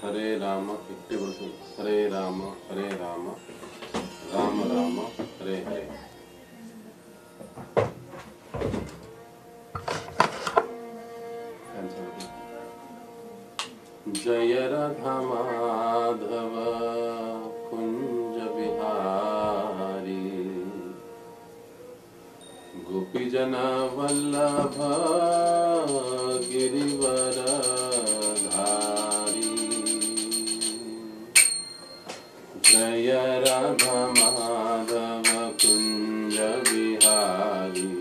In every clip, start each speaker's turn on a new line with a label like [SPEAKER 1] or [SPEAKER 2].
[SPEAKER 1] हरे राम हरे राम राम राम हरे हरे। जय राधा माधव कुंज बिहारी, गोपीजन वल्लभ गिरिवर धारी। जय राधा माधव कुंज बिहारी,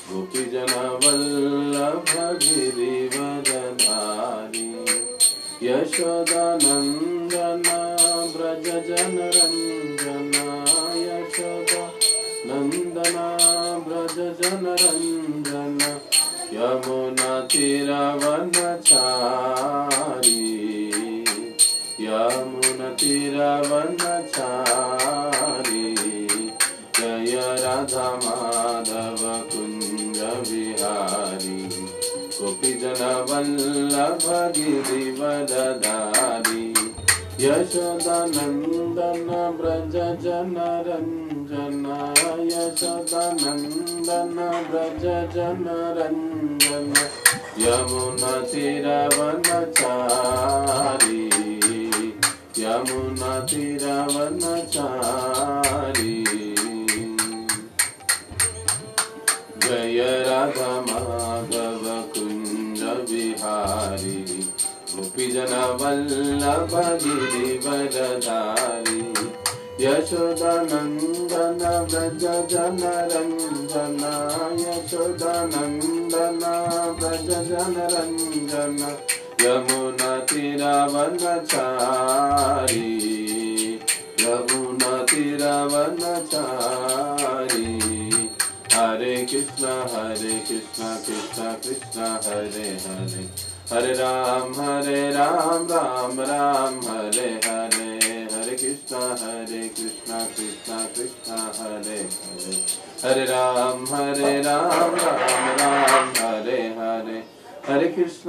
[SPEAKER 1] गोपीजन वल्लभ गिरिवर धारी। यशोदानंदन ब्रज जन रंजन, यशोदा नंदन ब्रज जन रंजन। यमुना तीरवनचारी, यमुना तीरवनचारी। जय राधा माधव कुंज बिहारी, गोपीजन वल्लभ गिरिवर धारी। यशोदानंदन ब्रज जन रंजन, यशोदानंदन ब्रज जन रंजन। यमुना तीरवनचारी, यमुना तीरवनचारी। जय राधा माधव कुंज बिहारी, गोपीजन वल्लभ गिरिवर धारी। यशोदानंदन ब्रज जन रंजन, यशोदानंदन ब्रज जन रंजन। यमुना तीरवनचारी, यमुना तीरवनचारी। हरे कृष्ण कृष्ण कृष्ण हरे हरे, हरे राम राम राम हरे हरे। हरे कृष्ण कृष्ण कृष्ण हरे हरे, हरे राम राम राम हरे हरे। हरे कृष्ण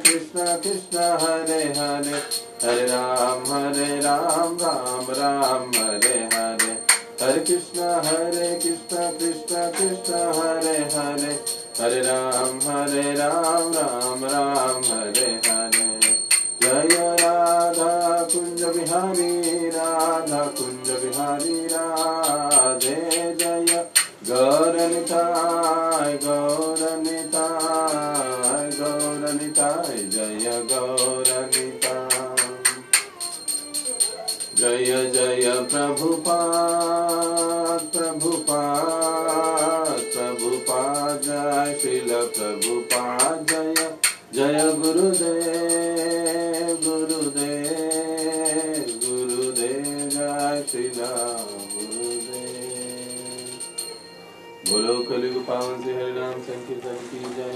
[SPEAKER 1] कृष्ण कृष्ण हरे हरे, हरे राम राम राम हरे हरे। हरे कृष्ण कृष्ण कृष्ण हरे हरे, हरे राम राम हरे हरे। जय राधा कुंज बिहारी, राधा कुंज बिहारी राधे। जय गौरनिताय गौरनिताय गौरनिताय, जय गौरनिताय। जय जय प्रभुपाद प्रभुपाद प्रभुपाद, जय श्रील प्रभुपाद। जय जय गुरुदेव गुरुदेव गुरुदेव, जय श्रील गुरुदेव। बोलो कलियुग पावन से हरि नाम संकीर्तन की जय।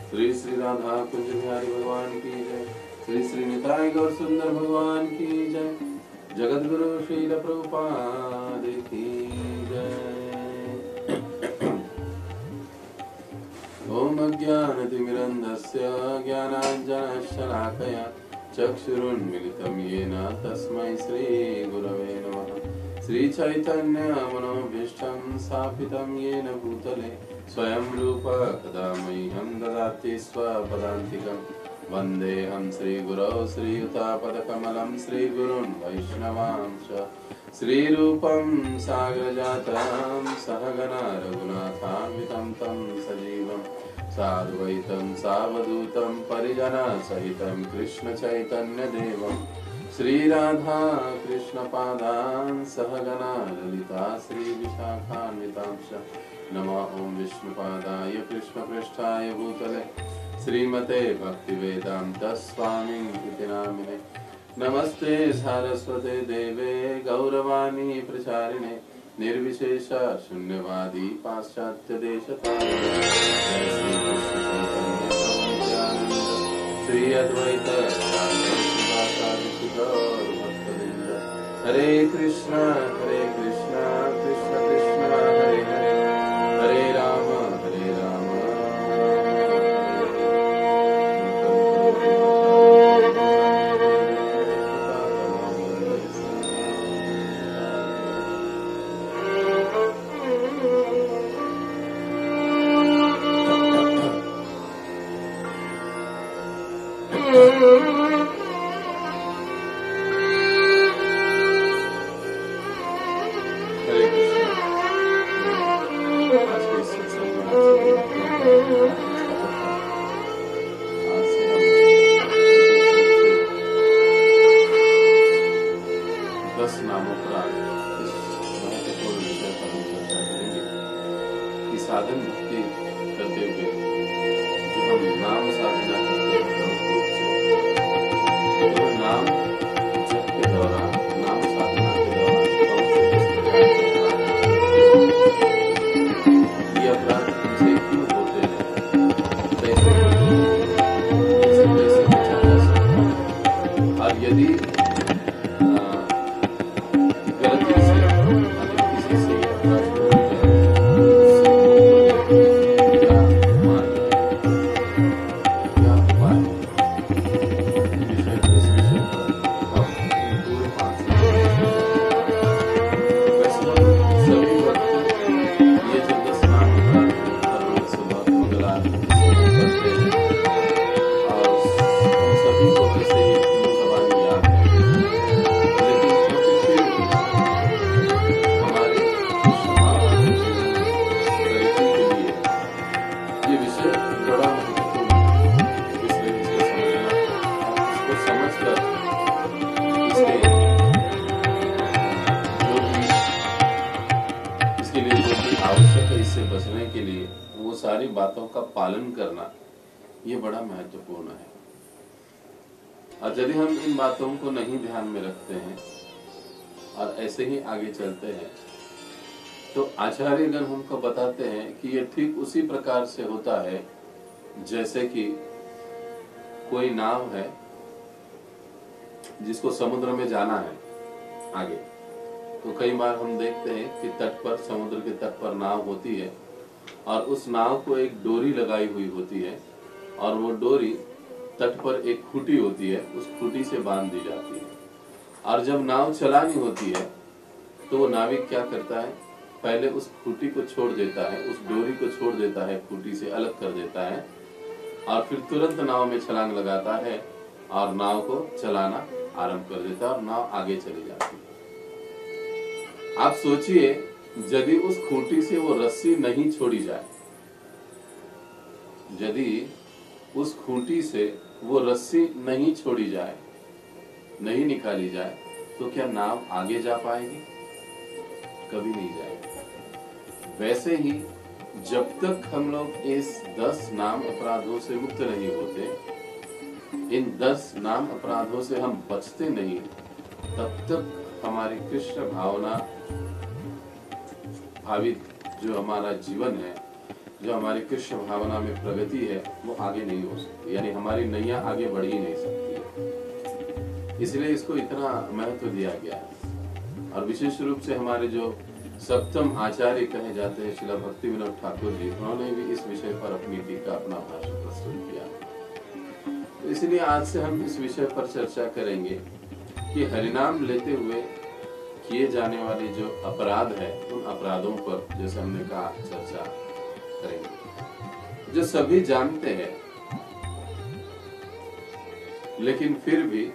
[SPEAKER 1] श्री श्री राधा कुंज बिहारी भगवान की जय। श्री श्री निताय गौर सुंदर भगवान की जय। जगत गुरु श्रील प्रभुपाद की जय। ओम अज्ञानतिमिरन्धस्य ज्ञानाञ्जनशलाकया चक्षुरुन्मिलितं येन तस्मै श्रीगुरवे नमः। श्रीचैतन्यमनोभीष्टं स्थापितं येन भूतले स्वयं रूप कदा मह्यं ददाति स्वपदान्तिकम्। वन्देऽहं श्रीगुरौ श्रीयुतापदकमलं श्रीगुरुन् वैष्णवांश्च। श्रीरूपं सागरजातं सहगना रघुनाथान्वितं तं सजीवं साद्वैतं सावधूतं परिजनसहितं कृष्णचैतन्यदेवं। श्रीराधा कृष्णपादान् सहगना ललिता श्रीविशाखान्वितांश्च। नमः ॐ विष्णुपादाय कृष्णपृष्ठाय भूतले श्रीमते भक्तिवेदांत स्वामी इति नामिने। नमस्ते सारस्वते देवे गौरवाणी प्रचारिणे, निर्विशेष शून्यवादी पाश्चात्य देशतारिणे। श्री अद्वैत हरे कृष्ण कृष्ण कृष्ण हरे हरे, हरे राम हरे कृष्ण। आज के इस सत्संग में आप सभी को स्वागत है। आज से हम विशेष रूप से 10 नामों पर इस महत्वपूर्ण विषय पर हम चर्चा करेंगे कि साधन भक्ति करते हुए जो हम नाम साधना करते हैं प्रमुख रूप से, तो नाम जप के दौरान, नाम साधना के दौरान कौन से 10 प्रकार के अपराध, ये अपराध हमसे क्यों होते हैं, कैसे कैसे बचा जा सकता है, और यदि गलती से अगर किसी से अपराध हो जाए उससे क्या मार्ग, क्या उपाय, इस विषय पर हम पूरे 5 वैसे हम सभी वक्त ये जो 10 नाम अपराध हर रोज सुबह मंगला करते हैं और हम सभी को वैसे ही मुंह ज़बानी याद है, लेकिन क्योंकि फिर हमारे स्वभाव जीवन प्रगति के लिए ये विषय बड़ा महत्वपूर्ण है, इसलिए इसको समझना और इसको समझकर इसके जो भी इसके लिए जो भी आवश्यक है, इससे बचने के लिए वो सारी बातों का पालन करना ये बड़ा महत्वपूर्ण है। और यदि हम इन बातों को नहीं ध्यान में रखते हैं और ऐसे ही आगे चलते हैं, तो आचार्यगण हमको बताते हैं कि ये ठीक उसी प्रकार से होता है जैसे कि कोई नाव है जिसको समुद्र में जाना है आगे। तो कई बार हम देखते हैं कि तट पर, समुद्र के तट पर नाव होती है और उस नाव को एक डोरी लगाई हुई होती है और वो डोरी तट पर एक खूंटी होती है, उस खूंटी से बांध दी जाती है। और जब नाव चलानी होती है तो वो नाविक क्या करता है, पहले उस खूंटी को छोड़ देता है, उस डोरी को छोड़ देता है, खूंटी से अलग कर देता है और फिर तुरंत नाव में छलांग लगाता है और नाव को चलाना आरंभ कर देता है और नाव आगे चली जाती है। आप सोचिए, यदि उस खूंटी से वो रस्सी नहीं छोड़ी जाए, यदि उस खूंटी से वो रस्सी नहीं छोड़ी जाए, नहीं निकाली जाए, तो क्या नाव आगे जा पाएगी? कभी नहीं जाएगी। वैसे ही जब तक हम लोग इस 10 नाम अपराधों से मुक्त नहीं होते, इन 10 नाम अपराधों से हम बचते नहीं, तब तक हमारी कृष्ण भावना भावित जो हमारा जीवन है, जो हमारी कृष्ण भावना में प्रगति है, वो आगे नहीं हो सकती, यानी हमारी नैया आगे बढ़ ही नहीं सकती है। इसलिए इसको इतना महत्व दिया गया है। और विशेष रूप से हमारे जो सप्तम आचार्य कहे जाते हैं श्रील भक्ति विनोद ठाकुर जी, उन्होंने भी इस विषय पर अपनी टीका, अपना भाषण प्रस्तुत किया। तो इसलिए आज से हम इस विषय पर चर्चा करेंगे कि हरिनाम लेते हुए किए जाने वाले जो अपराध है, उन अपराधों पर, जैसे हमने कहा, चर्चा करेंगे, जो सभी जानते हैं, लेकिन फिर भी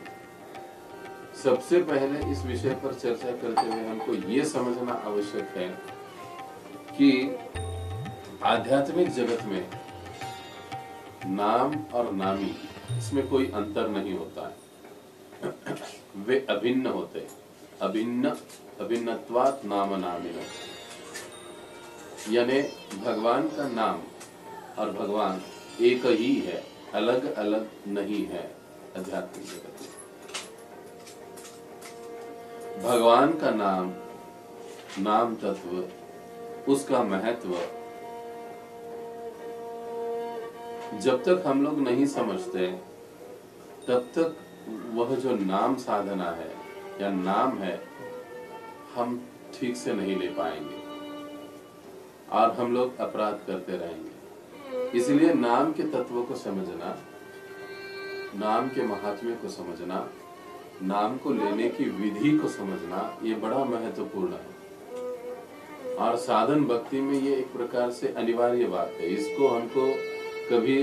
[SPEAKER 1] सबसे पहले इस विषय पर चर्चा करते हुए हमको ये समझना आवश्यक है कि आध्यात्मिक जगत में नाम और नामी, इसमें कोई अंतर नहीं होता है, वे अभिन्न होते हैं। अभिन्नत्वात् नाम नामिनो, यानी भगवान का नाम और भगवान एक ही है, अलग अलग नहीं है। आध्यात्मिक जगत में भगवान का नाम, नाम तत्व, उसका महत्व जब तक हम लोग नहीं समझते, तब तक वह जो नाम साधना है या नाम है, हम ठीक से नहीं ले पाएंगे और हम लोग अपराध करते रहेंगे। इसलिए नाम के तत्वों को समझना, नाम के महात्म्य को समझना, नाम को लेने की विधि को समझना, ये बड़ा महत्वपूर्ण है। और साधन भक्ति में ये एक प्रकार से अनिवार्य बात है। इसको हमको कभी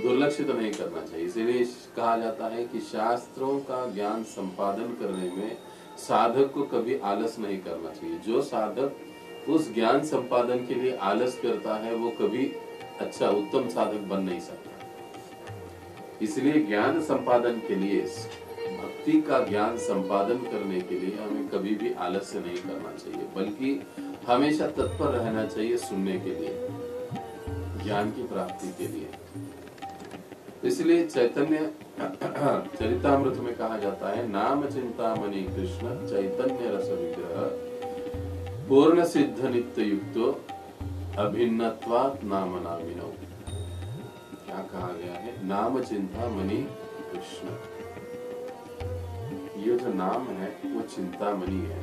[SPEAKER 1] दुर्लक्षित तो नहीं करना चाहिए। इसीलिए कहा जाता है कि शास्त्रों का ज्ञान संपादन करने में साधक को कभी आलस नहीं करना चाहिए। जो साधक उस ज्ञान संपादन के लिए आलस करता है वो कभी अच्छा उत्तम साधक बन नहीं सकता। इसलिए ज्ञान संपादन के लिए, भक्ति का ज्ञान संपादन करने के लिए हमें कभी भी आलस्य नहीं करना चाहिए, बल्कि हमेशा तत्पर रहना चाहिए सुनने के लिए, ज्ञान की प्राप्ति के लिए। इसलिए चैतन्य चरितामृत में कहा जाता है, नाम चिंतामणि कृष्ण चैतन्य रस विग्रह पूर्ण सिद्ध नित्य युक्तो अभिन्नत्वात् नाम नामिनो। क्या कहा गया है? नाम चिंतामणि कृष्ण। ये जो नाम है वो चिंतामणि है।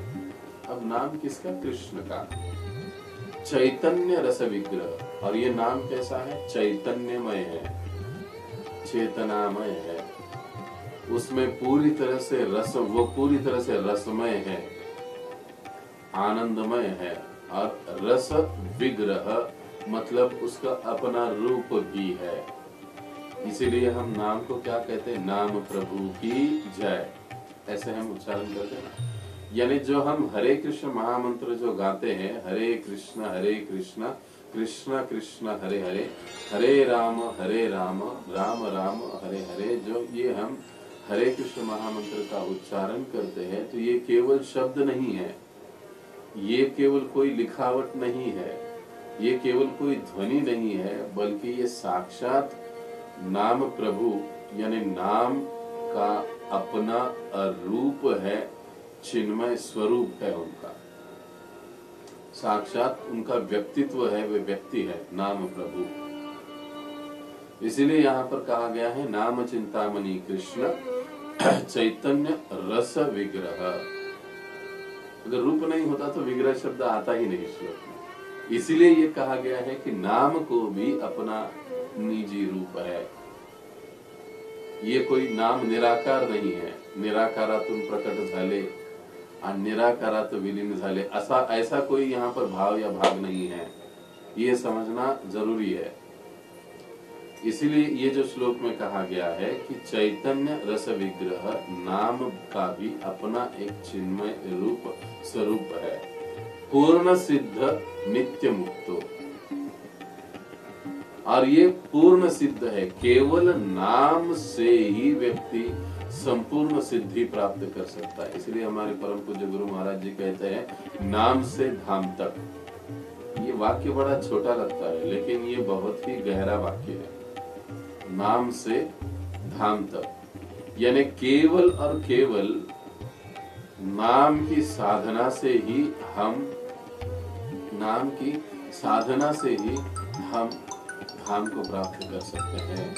[SPEAKER 1] अब नाम किसका? कृष्ण का। चैतन्य रस विग्रह, और ये नाम कैसा है? चैतन्यमय है, चेतनामय है। उसमें पूरी तरह से रस, वो पूरी तरह से रसमय है, आनंदमय है। और रस विग्रह मतलब उसका अपना रूप भी है। इसीलिए हम नाम को क्या कहते हैं? नाम प्रभु की जय, ऐसे हम उच्चारण करते हैं ना। यानी जो हम हरे कृष्ण महामंत्र जो गाते हैं, हरे कृष्ण कृष्ण कृष्ण हरे हरे, हरे राम राम राम हरे हरे, जो ये हम हरे कृष्ण महामंत्र का उच्चारण करते हैं, तो ये केवल शब्द नहीं है, ये केवल कोई लिखावट नहीं है, ये केवल कोई ध्वनि नहीं है, बल्कि ये साक्षात नाम प्रभु यानी नाम का अपना रूप है, चिन्मय स्वरूप है उनका, साक्षात उनका व्यक्तित्व है, वे व्यक्ति है नाम प्रभु। इसीलिए यहाँ पर कहा गया है नाम चिंतामणि कृष्ण चैतन्य रस विग्रह। अगर रूप नहीं होता तो विग्रह शब्द आता ही नहीं श्लोक में। इसीलिए ये कहा गया है कि नाम को भी अपना निजी रूप है। ये कोई नाम निराकार नहीं है, निराकारातून प्रकट झाले और निराकारात विलीन झाले, ऐसा कोई यहाँ पर भाव या भाग नहीं है, ये समझना जरूरी है। इसीलिए ये जो श्लोक में कहा गया है कि चैतन्य रस विग्रह नाम का भी अपना एक चिन्मय रूप स्वरूप है, पूर्ण सिद्ध नित्य मुक्तो। और ये पूर्ण सिद्ध है, केवल नाम से ही व्यक्ति संपूर्ण सिद्धि प्राप्त कर सकता है। इसलिए हमारे परम पूज्य गुरु महाराज जी कहते हैं नाम से धाम तक। ये वाक्य बड़ा छोटा लगता है, लेकिन ये बहुत ही गहरा वाक्य है। नाम से धाम तक यानी केवल और केवल नाम की साधना से ही हम धाम को प्राप्त कर सकते हैं।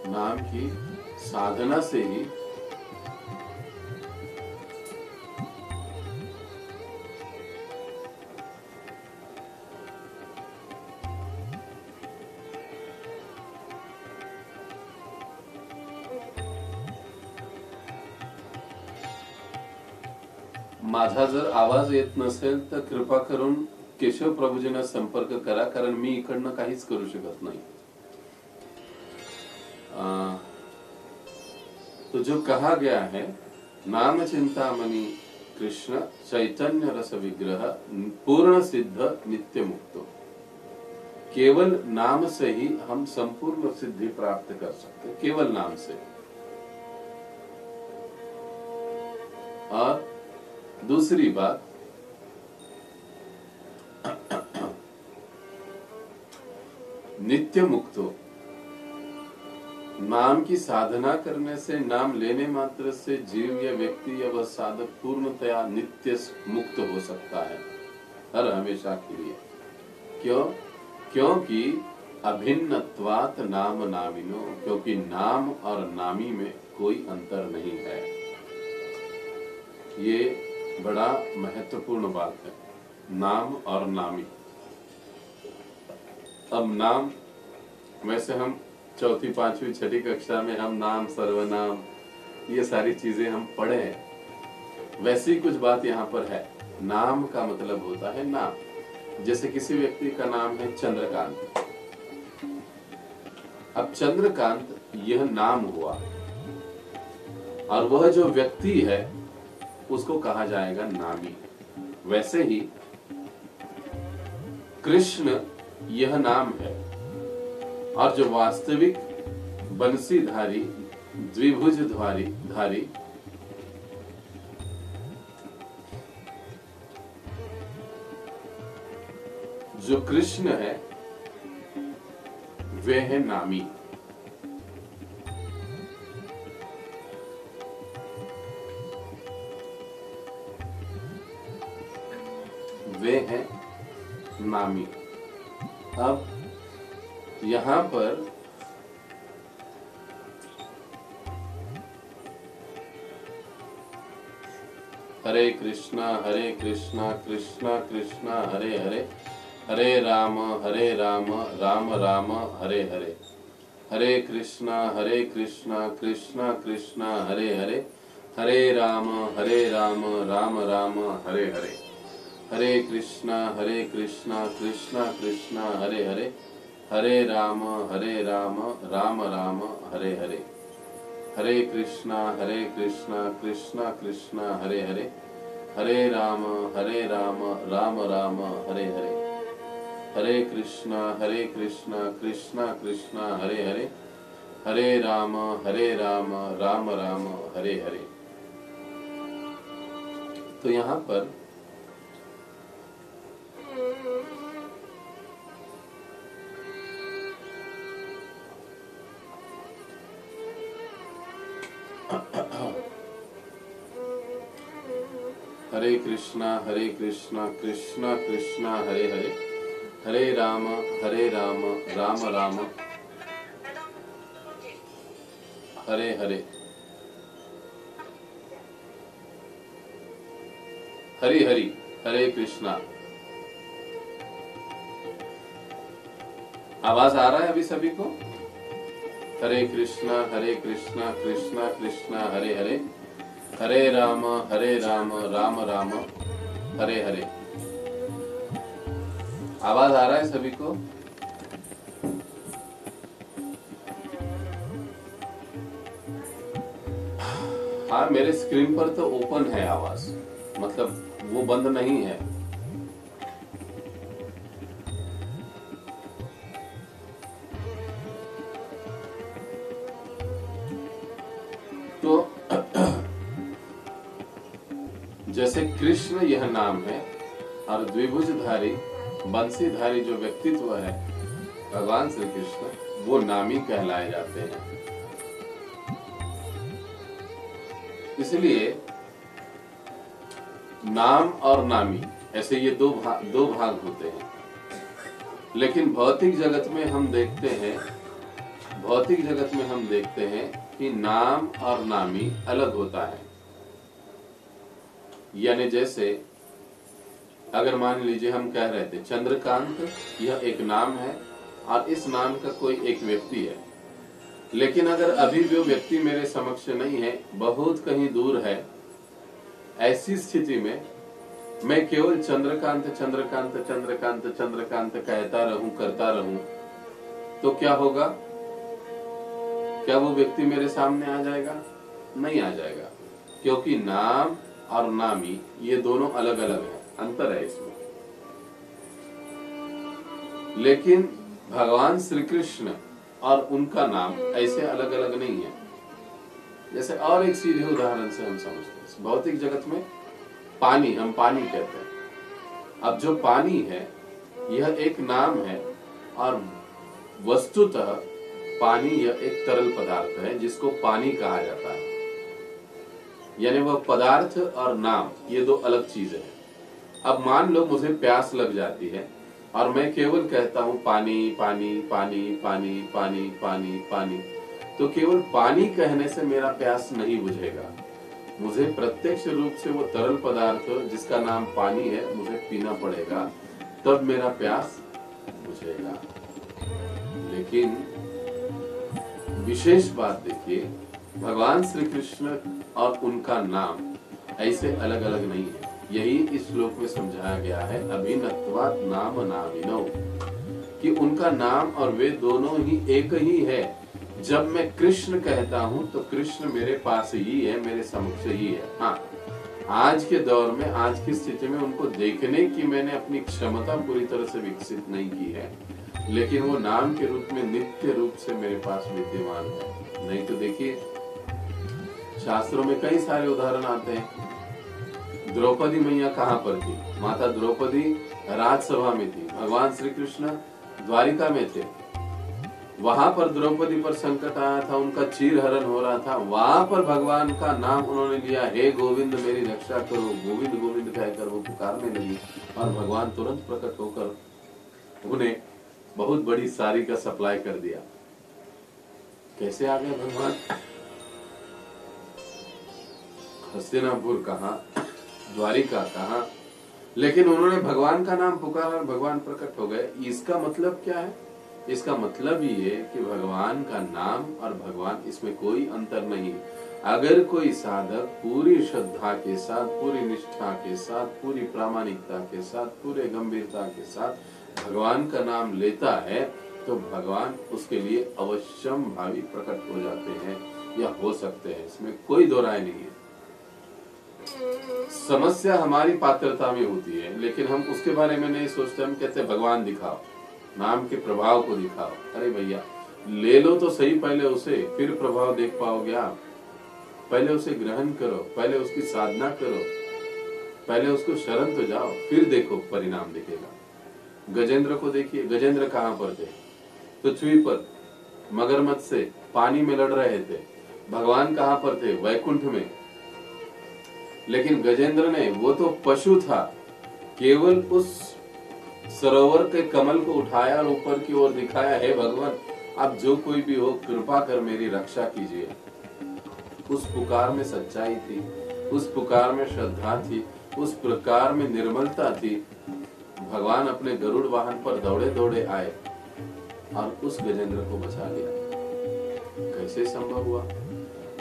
[SPEAKER 1] नाम की साधना से ही माझा जर आवाज येत नसेल तर कृपा करून केशव प्रभूजींना संपर्क करा, कारण मी इकडनं काहीच करू शकत नाही। तो जो कहा गया है नाम चिंतामणि कृष्ण चैतन्य रस विग्रह पूर्ण सिद्ध नित्य मुक्तो, केवल नाम से ही हम संपूर्ण सिद्धि प्राप्त कर सकते, केवल नाम से। और दूसरी बात, नित्य मुक्तो, नाम की साधना करने से, नाम लेने मात्र से जीव या व्यक्ति या वह साधक पूर्णतया नित्य मुक्त हो सकता है, हर हमेशा के लिए। क्यों? क्योंकि अभिन्नत्वात् नाम नामिनो, क्योंकि नाम और नामी में कोई अंतर नहीं है। ये बड़ा महत्वपूर्ण बात है, नाम और नामी। अब नाम, वैसे हम चौथी पांचवी छठी कक्षा में हम नाम सर्वनाम ये सारी चीजें हम पढ़े हैं, वैसी कुछ बात यहाँ पर है। नाम का मतलब होता है नाम, जैसे किसी व्यक्ति का नाम है चंद्रकांत। अब चंद्रकांत यह नाम हुआ और वह जो व्यक्ति है उसको कहा जाएगा नामी। वैसे ही कृष्ण यह नाम है और जो वास्तविक बंसीधारी द्विभुज धारी जो कृष्ण है वे है नामी। वे हैं नामी। अब यहां पर हरे कृष्णा कृष्णा कृष्णा हरे हरे, हरे राम राम राम हरे हरे, हरे कृष्णा कृष्णा कृष्णा हरे हरे, हरे राम राम राम हरे हरे, हरे कृष्णा कृष्णा कृष्णा हरे हरे, हरे राम राम राम हरे हरे, हरे कृष्णा कृष्णा कृष्णा हरे हरे, हरे राम राम राम हरे हरे, हरे कृष्णा कृष्णा कृष्णा हरे हरे, हरे राम राम राम हरे हरे। तो यहाँ पर हरे कृष्णा कृष्णा कृष्णा हरे हरे, हरे राम राम राम हरे हरे, हरि हरि हरे कृष्णा। आवाज आ रहा है अभी सभी को? हरे कृष्णा कृष्णा कृष्णा हरे हरे, हरे राम राम राम हरे हरे। आवाज आ रहा है सभी को? हाँ, मेरे स्क्रीन पर तो ओपन है आवाज, मतलब वो बंद नहीं है। तो जैसे कृष्ण यह नाम है और द्विभुजधारी बंसीधारी जो व्यक्तित्व है भगवान श्री कृष्ण, वो नामी कहलाए जाते हैं। इसलिए नाम और नामी ऐसे ये दो भाग होते हैं। लेकिन भौतिक जगत में हम देखते हैं कि नाम और नामी अलग होता है। यानी जैसे अगर मान लीजिए हम कह रहे थे चंद्रकांत, यह एक नाम है और इस नाम का कोई एक व्यक्ति है, लेकिन अगर अभी वो व्यक्ति मेरे समक्ष नहीं है, बहुत कहीं दूर है, ऐसी स्थिति में मैं केवल चंद्रकांत चंद्रकांत चंद्रकांत चंद्रकांत कहता रहूं, करता रहूं, तो क्या होगा? क्या वो व्यक्ति मेरे सामने आ जाएगा? नहीं आ जाएगा, क्योंकि नाम और नामी ये दोनों अलग अलग है, अंतर है इसमें। लेकिन भगवान श्री कृष्ण और उनका नाम ऐसे अलग अलग नहीं है। जैसे और एक सीधे उदाहरण से हम समझते हैं, भौतिक जगत में पानी, हम पानी कहते हैं। अब जो पानी है यह एक नाम है और वस्तुतः पानी यह एक तरल पदार्थ है जिसको पानी कहा जाता है। यानी वह पदार्थ और नाम ये दो अलग चीजें हैं। अब मान लो मुझे प्यास लग जाती है और मैं केवल कहता हूं पानी पानी पानी पानी पानी पानी पानी, तो केवल पानी कहने से मेरा प्यास नहीं बुझेगा। मुझे प्रत्यक्ष रूप से वो तरल पदार्थ जिसका नाम पानी है मुझे पीना पड़ेगा, तब मेरा प्यास बुझेगा। लेकिन विशेष बात देखिए, भगवान श्री कृष्ण और उनका नाम ऐसे अलग अलग नहीं है। यही इस श्लोक में समझाया गया है, अभिनत्वात् नाम नामिनौ, कि उनका नाम और वे दोनों ही एक ही है। जब मैं कृष्ण कहता हूं तो कृष्ण मेरे पास ही है, मेरे समक्ष ही है। हाँ, आज के दौर में, आज की स्थिति में उनको देखने की मैंने अपनी क्षमता पूरी तरह से विकसित नहीं की है, लेकिन वो नाम के रूप में नित्य रूप से मेरे पास विद्यमान है। नहीं तो देखिए, शास्त्रों में कई सारे उदाहरण आते हैं। द्रौपदी मैया कहाँ पर थी? माता द्रौपदी राजसभा में थी, भगवान श्री कृष्ण द्वारिका में थे। वहां पर द्रौपदी पर संकट आया था, उनका चीर हरण हो रहा था। वहां पर भगवान का नाम उन्होंने लिया, हे गोविंद मेरी रक्षा करो, गोविंद गोविंद कहकर वो पुकारने लगी, और भगवान तुरंत प्रकट होकर उन्हें बहुत बड़ी साड़ी का सप्लाई कर दिया। कैसे आ गए भगवान? हस्तिनापुर कहाँ, द्वारिका कहाँ, लेकिन उन्होंने भगवान का नाम पुकारा और भगवान प्रकट हो गए। इसका मतलब क्या है? इसका मतलब ये कि भगवान का नाम और भगवान, इसमें कोई अंतर नहीं। अगर कोई साधक पूरी श्रद्धा के साथ, पूरी निष्ठा के साथ, पूरी प्रामाणिकता के साथ, पूरे गंभीरता के साथ भगवान का नाम लेता है तो भगवान उसके लिए अवश्यम भावी प्रकट हो जाते हैं या हो सकते हैं, इसमें कोई दो राय नहीं है। समस्या हमारी पात्रता में होती है, लेकिन हम उसके बारे में नहीं सोचते। हम कहते हैं भगवान दिखाओ, नाम के प्रभाव को दिखाओ। अरे भैया, ले लो तो सही पहले उसे, फिर प्रभाव देख पाओगे आप। पहले उसे ग्रहण करो, पहले उसकी साधना करो, पहले उसको शरण तो जाओ, फिर देखो परिणाम दिखेगा। गजेंद्र को देखिए, गजेंद्र कहाँ पर थे? पृथ्वी पर मगरमच्छ से पानी में लड़ रहे थे। भगवान कहाँ पर थे? वैकुंठ में। लेकिन गजेंद्र ने, वो तो पशु था, केवल उस सरोवर के कमल को उठाया और ऊपर की ओर दिखाया, हे भगवान, आप जो कोई भी हो कृपा कर मेरी रक्षा कीजिए। उस पुकार में सच्चाई थी, उस पुकार में श्रद्धा थी, उस पुकार में निर्मलता थी। भगवान अपने गरुड़ वाहन पर दौड़े दौड़े आए और उस गजेंद्र को बचा लिया। कैसे संभव हुआ?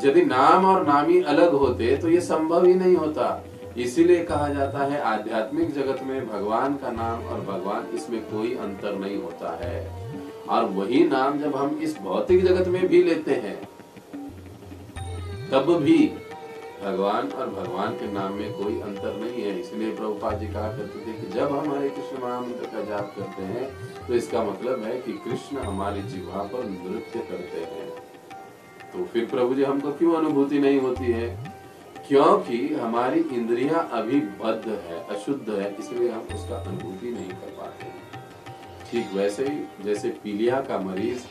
[SPEAKER 1] यदि नाम और नामी अलग होते तो ये संभव ही नहीं होता। इसीलिए कहा जाता है आध्यात्मिक जगत में भगवान का नाम और भगवान, इसमें कोई अंतर नहीं होता है। और वही नाम जब हम इस भौतिक जगत में भी लेते हैं तब भी भगवान और भगवान के नाम में कोई अंतर नहीं है। इसलिए प्रभुपाद जी कहा करते थे कि जब हम हरे कृष्ण महामंत्र का जाप करते हैं तो इसका मतलब है कि कृष्ण हमारी जिह्वा पर नृत्य करते हैं। तो फिर प्रभु जी हमको क्यों अनुभूति नहीं होती है? क्योंकि हमारी इंद्रियां अभी बद्ध है, अशुद्ध है, इसलिए हम उसका अनुभूति नहीं कर पाते। ठीक वैसे ही जैसे पीलिया का मरीज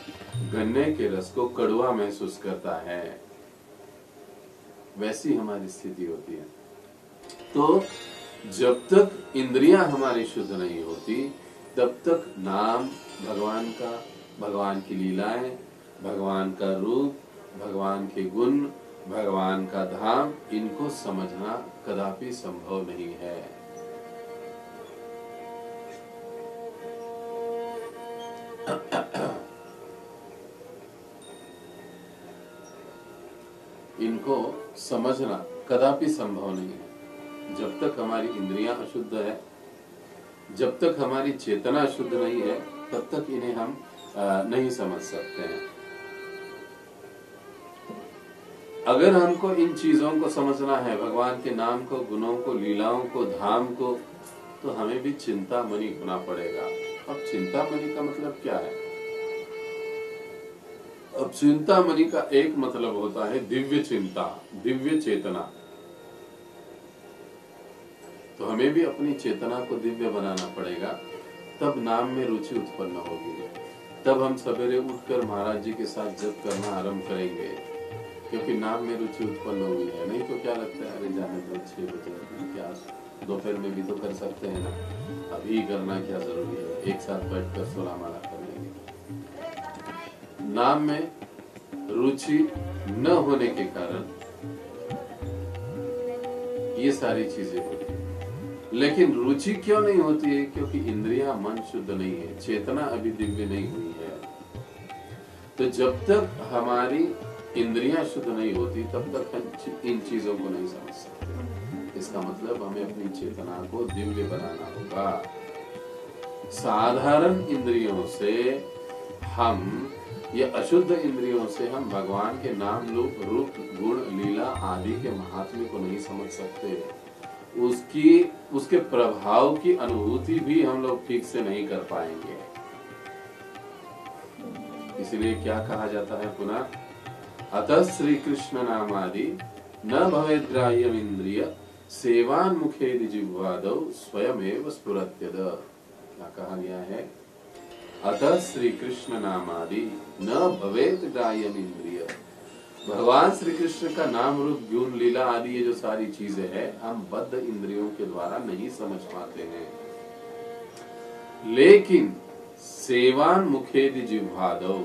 [SPEAKER 1] गन्ने के रस को कड़वा महसूस करता है, वैसी हमारी स्थिति होती है। तो जब तक इंद्रियां हमारी शुद्ध नहीं होती तब तक नाम भगवान का, भगवान की लीलाएं, भगवान का रूप, भगवान के गुण, भगवान का धाम, इनको समझना कदापि संभव नहीं है। इनको समझना कदापि संभव नहीं है। जब तक हमारी इंद्रियां अशुद्ध है, जब तक हमारी चेतना शुद्ध नहीं है, तब तक इन्हें हम नहीं समझ सकते हैं। अगर हमको इन चीजों को समझना है, भगवान के नाम को, गुणों को, लीलाओं को, धाम को, तो हमें भी चिंतामणि होना पड़ेगा। अब चिंतामणि का मतलब क्या है? अब चिंतामणि का एक मतलब होता है दिव्य चिंता, दिव्य चेतना। तो हमें भी अपनी चेतना को दिव्य बनाना पड़ेगा, तब नाम में रुचि उत्पन्न होगी। तब हम सवेरे उठकर महाराज जी के साथ जप करना आरंभ करेंगे, क्योंकि नाम में रुचि उत्पन्न हुई है। नहीं तो क्या लगता है, अरे जाने तो 6 बजे, क्या दोपहर में भी तो कर सकते हैं ना, अभी करना क्या जरूरी है, एक साथ बैठकर 16 माला कर लेंगे। नाम में रुचि न होने के कारण ये सारी चीजें होती है। लेकिन रुचि क्यों नहीं होती है? क्योंकि इंद्रियां, मन शुद्ध नहीं है, चेतना अभी दिव्य नहीं हुई है। तो जब तक हमारी इंद्रियां शुद्ध नहीं होती तब तक हम इन चीजों को नहीं समझ सकते। इसका मतलब हमें अपनी चेतना को दिव्य बनाना होगा। साधारण इंद्रियों से हम, ये अशुद्ध इंद्रियों से हम भगवान के नाम रूप गुण लीला आदि के महात्म्य को नहीं समझ सकते। उसके प्रभाव की अनुभूति भी हम लोग ठीक से नहीं कर पाएंगे। इसलिए क्या कहा जाता है पुनः, अतः श्री कृष्ण नामादि न भवेत् ग्राह्यम इंद्रिय सेवान मुखेदि जिह्वादौ स्वयमेव स्फुरत्यद। क्या कहा गया है, अतः श्री कृष्ण नामादि न भवेत् ग्राह्यम इंद्रिय। भगवान श्री कृष्ण का नाम रूप गुण लीला आदि ये जो सारी चीजें हैं हम बद्ध इंद्रियों के द्वारा नहीं समझ पाते हैं। लेकिन सेवान मुखेदि जिह्वादौ,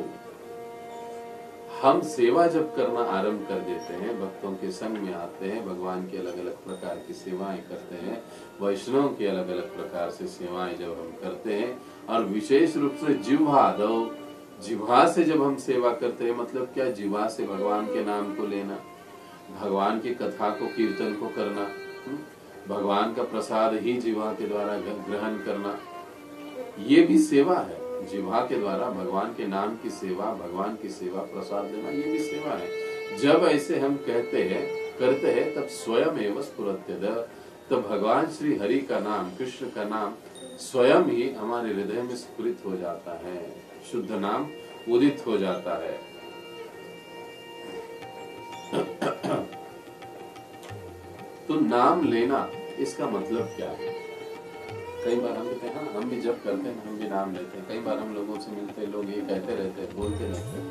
[SPEAKER 1] हम सेवा जब करना आरंभ कर देते हैं, भक्तों के संग में आते हैं, भगवान की अलग अलग प्रकार की सेवाएं करते हैं, वैष्णव की अलग अलग प्रकार से सेवाएं जब हम करते हैं, और विशेष रूप से जिह्वादौ, जिह्वा से जब हम सेवा करते हैं, मतलब क्या, जिह्वा से भगवान के नाम को लेना, भगवान की कथा को कीर्तन को करना, भगवान का प्रसाद ही जिह्वा के द्वारा ग्रहण करना, ये भी सेवा है। जिह्वा के द्वारा भगवान के नाम की सेवा, भगवान की सेवा, प्रसाद देना, ये भी सेवा है। जब ऐसे हम कहते हैं, करते हैं, तब स्वयं एवं स्फुरत्यद, तब भगवान श्री हरि का नाम, कृष्ण का नाम स्वयं ही हमारे हृदय में स्फुरित हो जाता है, शुद्ध नाम उदित हो जाता है। तो नाम लेना, इसका मतलब क्या है? कई बार हम कहते हैं, हाँ हम भी जब करते हैं हम भी नाम लेते हैं। कई बार हम लोगों से मिलते हैं, लोग ये कहते रहते हैं, बोलते रहते हैं,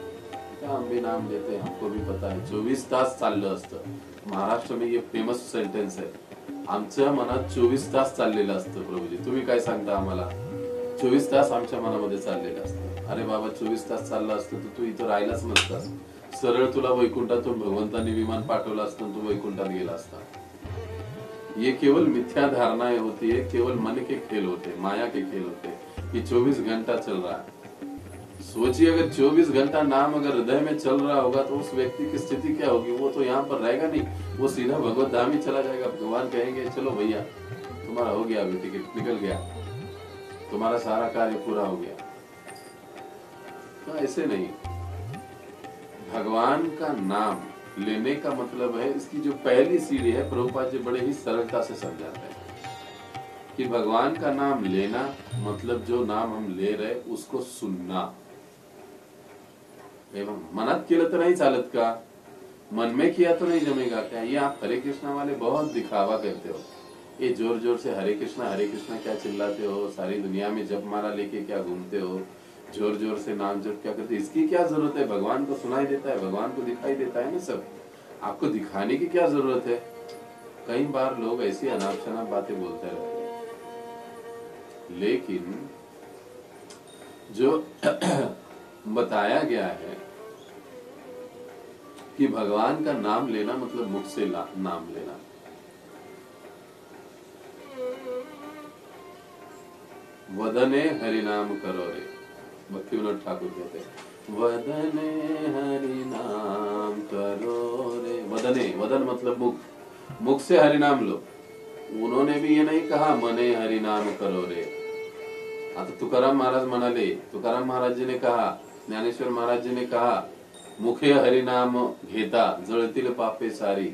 [SPEAKER 1] क्या हम भी नाम लेते हैं, हमको भी पता है 24 तास चाललं असतं। महाराष्ट्र में ये फेमस सेंटेन्स आहे, आमच्या मनात 24 तास चाललेलं असतं प्रभूजी, तुम्ही काय सांगता आम्हाला? 24 तास आमच्या मनामध्ये चाललेलं असतं। अरे बाबा 24 तास चाललं असतं तर तू इथं राहिलाच नसतास, सरळ तुला वैकुंठातून भगवंतांनी विमान पाठवलं असतं, तू वैकुंठात गेला असता। ये केवल मिथ्या धारणाएं होती है, केवल मन के खेल होते, माया के खेल होते कि 24 घंटा चल रहा है। सोचिए अगर 24 घंटा नाम अगर हृदय में चल रहा होगा तो उस व्यक्ति की स्थिति क्या होगी? वो तो यहाँ पर रहेगा नहीं, वो सीधा भगवत धाम ही चला जाएगा। भगवान कहेंगे चलो भैया तुम्हारा हो गया, अभी टिकट निकल गया, तुम्हारा सारा कार्य पूरा हो गया। तो ऐसे नहीं, भगवान का नाम लेने का मतलब है, इसकी जो पहली सीढ़ी है प्रभुपाद जी बड़े ही सरलता से समझाते हैं कि भगवान का नाम लेना मतलब जो नाम हम ले रहे उसको सुनना। एवं मनात केलं तर नहीं चालत का? मन में किया तो नहीं जमेगा क्या? ये आप हरे कृष्णा वाले बहुत दिखावा करते हो, ये जोर जोर से हरे कृष्णा क्या चिल्लाते हो, सारी दुनिया में जप माला लेके क्या घूमते हो, जोर जोर से नाम जप क्या करते, इसकी क्या जरूरत है? भगवान को सुनाई देता है, भगवान को दिखाई देता है ना सब, आपको दिखाने की क्या जरूरत है? कई बार लोग ऐसी अनाप शनाप बातें बोलते रहते हैं, लेकिन जो बताया गया है कि भगवान का नाम लेना मतलब मुख से नाम लेना। वदने हरि नाम करो रे, भक्ति विनोद ठाकुर कहते हैं, वदने हरि नाम करो रे। वदने, वदन मतलब मुख, मुख से हरि नाम लो। उन्होंने भी ये नहीं कहा मने हरि नाम करो रे। आता तुकाराम महाराज म्हणाले, तुकाराम महाराज जी ने कहा, ज्ञानेश्वर महाराज जी ने कहा, मुखे हरि नाम घेता जळतील पापे सारी।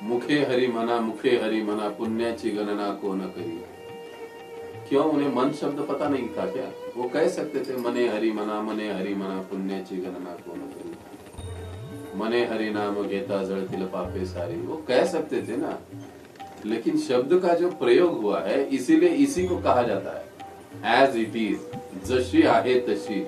[SPEAKER 1] मुखे हरि मना पुण्याची गणना को न करी। क्यों? उन्हें मन शब्द पता नहीं था क्या? वो कह सकते थे मने हरि मना पुण्याची गणना को न करी, मने हरि नाम घेता जळतील पापे सारी, वो कह सकते थे ना। लेकिन शब्द का जो प्रयोग हुआ है, इसीलिए इसी को कहा जाता है एज इट इज, जशी आहे तशी।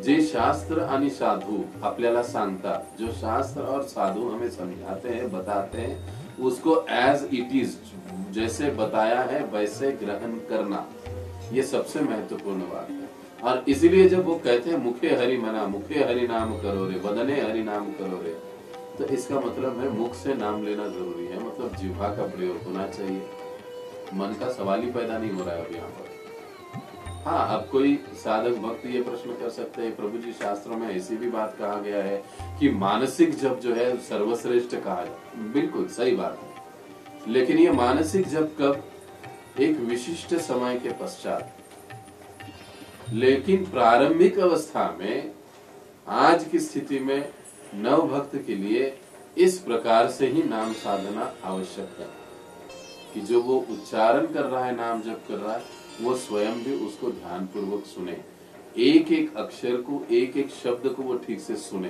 [SPEAKER 1] जे शास्त्र आणि साधु आपल्याला सांगतात, जो शास्त्र और साधु हमें समझाते हैं, बताते हैं, उसको एज इट इज, जैसे बताया है वैसे ग्रहण करना, ये सबसे महत्वपूर्ण बात है। और इसीलिए जब वो कहते हैं मुखे हरि मना, मुखे हरि नाम करो रे, वदने हरि नाम करो रे, तो इसका मतलब है मुख से नाम लेना जरूरी है, मतलब जिह्वा का प्रयोग होना चाहिए। मन का सवाल ही पैदा नहीं हो रहा है अब यहाँ पर। हाँ, अब कोई साधक भक्त ये प्रश्न कर सकते हैं, प्रभु जी शास्त्रों में ऐसी भी बात कहा गया है कि मानसिक जप जो है सर्वश्रेष्ठ कहा जाए। बिल्कुल सही बात है, लेकिन ये मानसिक जप कब? एक विशिष्ट समय के पश्चात। लेकिन प्रारंभिक अवस्था में, आज की स्थिति में नव भक्त के लिए इस प्रकार से ही नाम साधना आवश्यक है कि जो वो उच्चारण कर रहा है, नाम जप कर रहा है, वो स्वयं भी उसको ध्यान पूर्वक सुने, एक एक अक्षर को, एक एक शब्द को वो ठीक से सुने,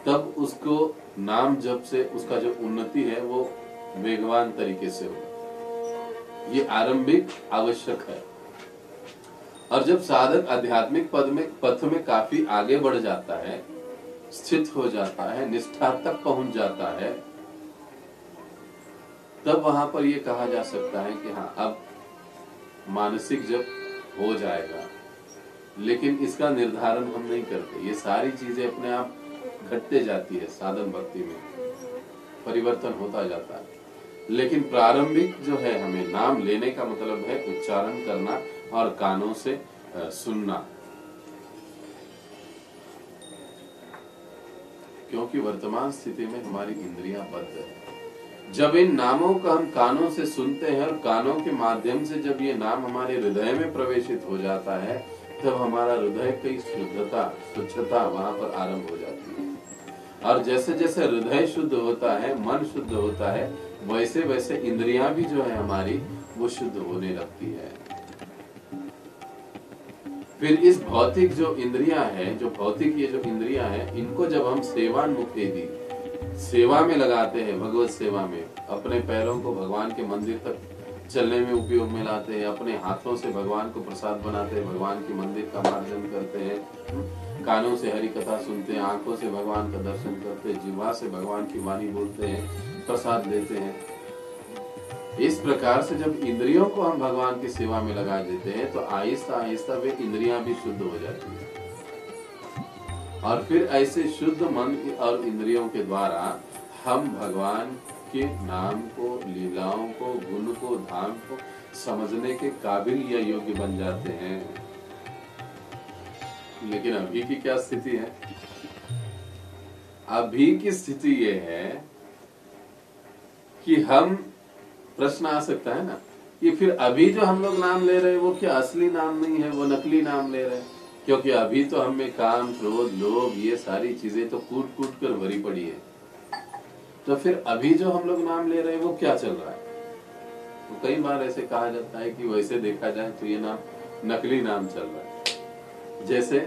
[SPEAKER 1] तब उसको नाम जप से उसका जो उन्नति है वो वेगवान तरीके से हो। ये आरंभिक आवश्यक है। और जब साधक आध्यात्मिक पथ में काफी आगे बढ़ जाता है, स्थित हो जाता है, निष्ठा तक पहुंच जाता है, तब वहां पर यह कहा जा सकता है कि हाँ, अब मानसिक जप हो जाएगा। लेकिन इसका निर्धारण हम नहीं करते, ये सारी चीजें अपने आप घटते जाती है, साधन भक्ति में परिवर्तन होता जाता है। लेकिन प्रारंभिक जो है, हमें नाम लेने का मतलब है उच्चारण करना और कानों से सुनना, क्योंकि वर्तमान स्थिति में हमारी इंद्रियां बद्ध है। जब इन नामों का हम कानों से सुनते हैं और कानों के माध्यम से जब ये नाम हमारे हृदय में प्रवेशित हो जाता है, तब हमारा हृदय की स्वच्छता वहां पर आरंभ हो जाती है। और जैसे जैसे हृदय शुद्ध होता है, मन शुद्ध होता है, वैसे वैसे इंद्रियां भी जो है हमारी, वो शुद्ध होने लगती है। फिर इस भौतिक जो इंद्रियां हैं, जो भौतिक ये जो इंद्रियां हैं, इनको जब हम सेवान्मुखेदी सेवा में लगाते हैं, भगवत सेवा में, अपने पैरों को भगवान के मंदिर तक चलने में उपयोग में लाते हैं, अपने हाथों से भगवान को प्रसाद बनाते हैं, भगवान के मंदिर का मार्जन करते हैं, कानों से हरि कथा सुनते हैं, आंखों से भगवान का दर्शन करते हैं, जिह्वा से भगवान की वाणी बोलते हैं, प्रसाद देते हैं। इस प्रकार से जब इंद्रियों को हम भगवान की सेवा में लगा देते हैं, तो आहिस्ता आहिस्ता वे इंद्रियां भी शुद्ध हो जाती है। और फिर ऐसे शुद्ध मन और इंद्रियों के द्वारा हम भगवान के नाम को, लीलाओं को, गुण को, धाम को समझने के काबिल या योग्य बन जाते हैं। लेकिन अभी की क्या स्थिति है? अभी की स्थिति ये है कि हम, प्रश्न आ सकता है ना, कि फिर अभी जो हम लोग नाम ले रहे हैं वो क्या असली नाम नहीं है, वो नकली नाम ले रहे हैं? क्योंकि अभी तो हमें काम, क्रोध, लोभ, ये सारी चीजें तो कूट कूट कर भरी पड़ी है। तो फिर अभी जो हम लोग नाम ले रहे हैं वो क्या चल रहा है? तो कई बार ऐसे कहा जाता है कि वैसे देखा जाए तो ये नाम नकली नाम चल रहा है। जैसे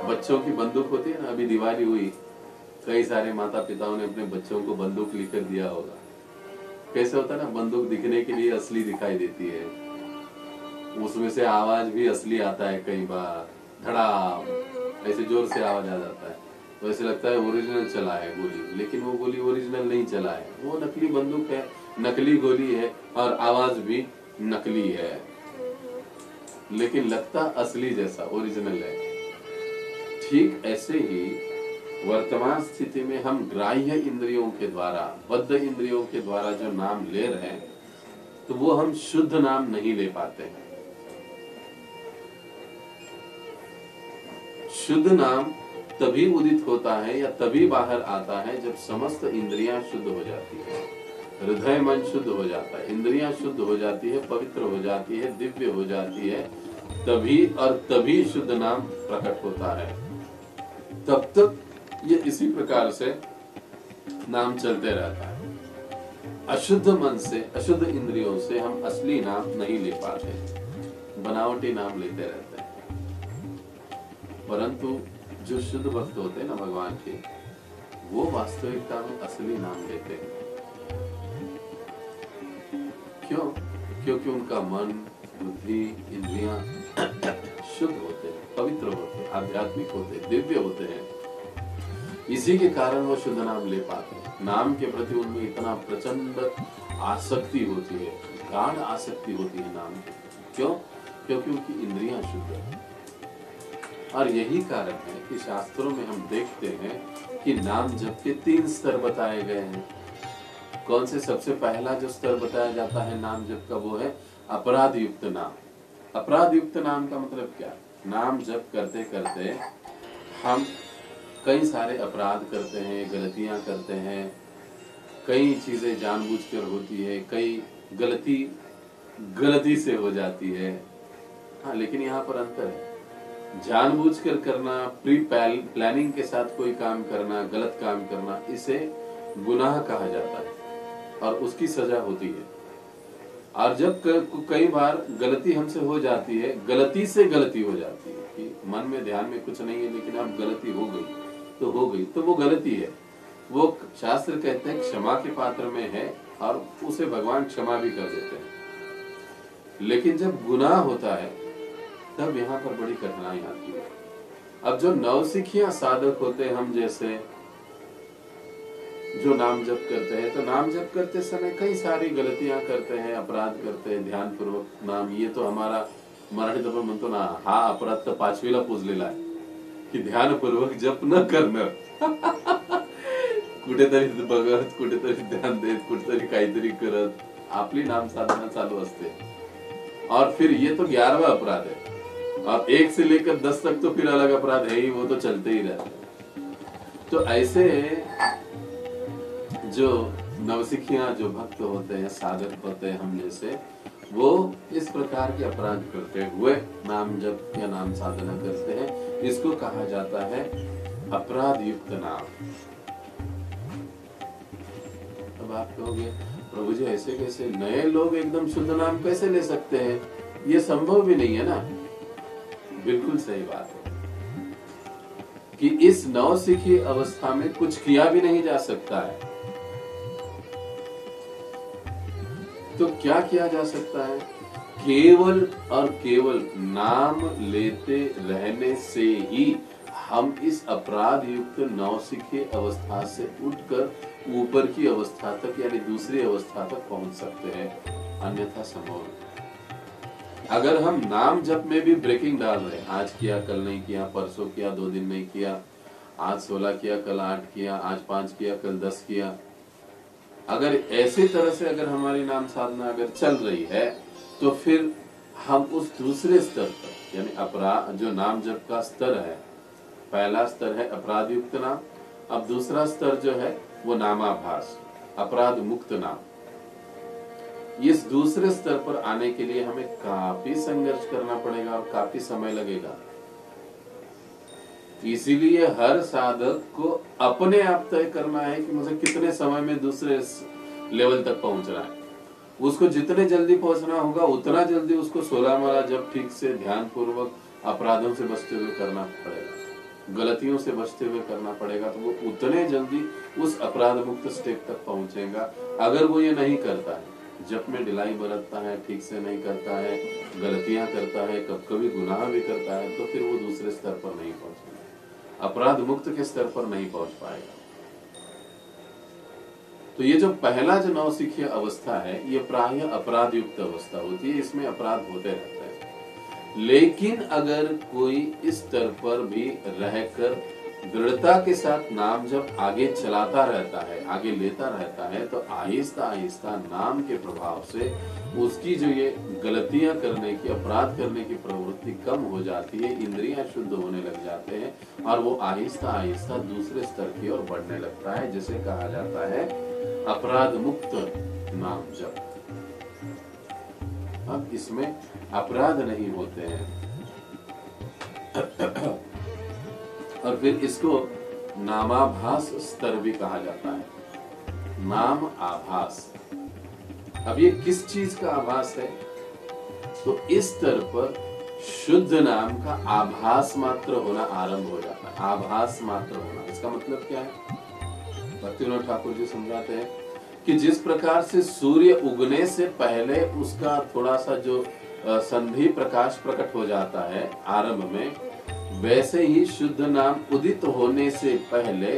[SPEAKER 1] बच्चों की बंदूक होती है ना, अभी दिवाली हुई, कई सारे माता पिताओं ने अपने बच्चों को बंदूक लेकर दिया होगा। कैसे होता है ना, बंदूक दिखने के लिए असली दिखाई देती है, उसमें से आवाज भी असली आता है, कई बार धड़ाम ऐसे जोर से आवाज आ जाता है, तो ऐसे लगता है ओरिजिनल चला है गोली, लेकिन वो गोली ओरिजिनल नहीं चला है, वो नकली बंदूक है, नकली गोली है, और आवाज भी नकली है, लेकिन लगता असली जैसा, ओरिजिनल है। ठीक ऐसे ही वर्तमान स्थिति में हम ग्राह्य इंद्रियों के द्वारा, बद्ध इंद्रियों के द्वारा जो नाम ले रहे हैं, तो वो हम शुद्ध नाम नहीं ले पाते हैं। शुद्ध नाम तभी उदित होता है या तभी बाहर आता है जब समस्त इंद्रियां शुद्ध हो जाती है, हृदय मन शुद्ध हो जाता है, इंद्रियां शुद्ध हो जाती है, पवित्र हो जाती है, दिव्य हो जाती है, तभी और तभी शुद्ध नाम प्रकट होता है। तब तक ये इसी प्रकार से नाम चलते रहता है। अशुद्ध मन से, अशुद्ध इंद्रियों से हम असली नाम नहीं ले पाते, बनावटी नाम लेते रहते हैं। परंतु जो शुद्ध भक्त होते हैं ना भगवान के, वो वास्तविकता में असली नाम लेते हैं। क्यों? क्योंकि उनका मन, बुद्धि, इंद्रियां शुद्ध होते हैं, पवित्र होते हैं, आध्यात्मिक होते हैं, दिव्य होते हैं। इसी के कारण वो शुद्ध नाम ले पाते हैं। नाम के प्रति उनमें इतना प्रचंड आसक्ति होती है, गाढ़ आसक्ति होती है नाम की। क्यों? क्योंकि उनकी इंद्रियां शुद्ध है। और यही कारण है कि शास्त्रों में हम देखते हैं कि नाम जप के 3 स्तर बताए गए हैं। कौन से सबसे पहला जो स्तर बताया जाता है नाम जप का, वो है अपराध युक्त नाम। अपराध युक्त नाम का मतलब क्या? नाम जप करते करते हम कई सारे अपराध करते हैं, गलतियां करते हैं, कई चीजें जानबूझकर होती है, कई गलती से हो जाती है। हाँ, लेकिन यहाँ पर अंतर है। जानबूझकर करना, प्री प्लानिंग के साथ कोई काम करना, गलत काम करना, इसे गुनाह कहा जाता है और उसकी सजा होती है। और जब कई बार गलती हमसे हो जाती है, गलती से गलती हो जाती है कि मन में ध्यान में कुछ नहीं है, लेकिन अब गलती हो गई तो हो गई, तो वो गलती है। वो शास्त्र कहते हैं क्षमा के पात्र में है और उसे भगवान क्षमा भी कर देते हैं। लेकिन जब गुनाह होता है तब यहाँ पर बड़ी कठिनाई आती है। अब जो नवसिखिया साधक होते हैं, हम जैसे जो नाम जप करते हैं, तो नाम जप करते समय कई सारी गलतियां करते हैं, अपराध करते हैं ध्यान पूर्वक नाम। ये तो हमारा मराठीत आपण म्हणतो ना, हा अपराध तर पाचवीला पुजलेला आहे की ध्यान पूर्वक जप न करणं. कुठेतरी बघत, कुठेतरी ध्यान देत, कुठेतरी काहीतरी करत आपली नाम साधना चालू असते. और फिर ये तो 11वां अपराध है और 1 से लेकर 10 तक तो फिर अलग अपराध है ही, वो तो चलते ही रहते हैं. तो ऐसे जो नवसिखिया जो भक्त होते हैं, साधक होते हैं हम जैसे, वो इस प्रकार के अपराध करते हुए नाम जप या नाम साधना करते हैं. इसको कहा जाता है अपराध युक्त नाम. अब आप कहोगे प्रभु जी ऐसे कैसे, नए लोग एकदम शुद्ध नाम कैसे ले सकते हैं? ये संभव भी नहीं है ना. बिल्कुल सही बात है कि इस नवसिखी अवस्था में कुछ किया भी नहीं जा सकता है. तो क्या किया जा सकता है? केवल और केवल नाम लेते रहने से ही हम इस अपराध युक्त नवसिखी अवस्था से उठकर ऊपर की अवस्था तक यानी दूसरी अवस्था तक पहुंच सकते हैं, अन्यथा संभव नहीं. अगर हम नाम जप में भी ब्रेकिंग डाल रहे हैं, आज किया कल नहीं किया, परसों किया 2 दिन नहीं किया, आज 16 किया कल 8 किया, आज 5 किया कल 10 किया, अगर ऐसी तरह से अगर हमारी नाम साधना अगर चल रही है, तो फिर हम उस दूसरे स्तर पर यानी अपराध जो नाम जप का स्तर है, पहला स्तर है अपराध युक्त नाम. अब दूसरा स्तर जो है वो नामाभास, अपराध मुक्त नाम. इस दूसरे स्तर पर आने के लिए हमें काफी संघर्ष करना पड़ेगा और काफी समय लगेगा. इसीलिए हर साधक को अपने आप तय करना है कि मुझे कितने समय में दूसरे लेवल तक पहुंचना है. उसको जितने जल्दी पहुंचना होगा उतना जल्दी उसको 16 माला जब ठीक से ध्यान पूर्वक अपराधों से बचते हुए करना पड़ेगा, गलतियों से बचते हुए करना पड़ेगा. तो वो उतने जल्दी उस अपराध मुक्त स्टेप तक पहुंचेगा. अगर वो ये नहीं करता है, जब में ढिलाई बरतता है, ठीक से नहीं करता है, गलतियां करता है, कभी गुनाह भी करता है, तो फिर वो दूसरे स्तर पर नहीं पहुंचेगा, अपराध मुक्त के स्तर पर नहीं पहुंच पाएगा. तो ये जो पहला जो नवसिखिया अवस्था है, ये प्राय अपराध युक्त अवस्था होती है. इसमें अपराध होते रहते हैं. लेकिन अगर कोई इस स्तर पर भी रहकर दृढ़ता के साथ नाम जब आगे चलाता रहता है, आगे लेता रहता है, तो आहिस्ता आहिस्ता नाम के प्रभाव से उसकी जो ये गलतियां करने की, अपराध करने की प्रवृत्ति कम हो जाती है, इंद्रियां शुद्ध होने लग जाते हैं और वो आहिस्ता आहिस्ता दूसरे स्तर की ओर बढ़ने लगता है, जिसे कहा जाता है अपराध मुक्त नाम जप. अब इसमें अपराध नहीं होते हैं और फिर इसको नामाभास स्तर भी कहा जाता है. नाम आभास. अब ये किस चीज का आभास है? तो इस स्तर पर शुद्ध नाम का आभास मात्र होना आरंभ हो जाता है. आभास मात्र होना, इसका मतलब क्या है? भक्तिविनोद ठाकुर जी समझाते हैं कि जिस प्रकार से सूर्य उगने से पहले उसका थोड़ा सा जो संधि प्रकाश प्रकट हो जाता है आरंभ में, वैसे ही शुद्ध नाम उदित होने से पहले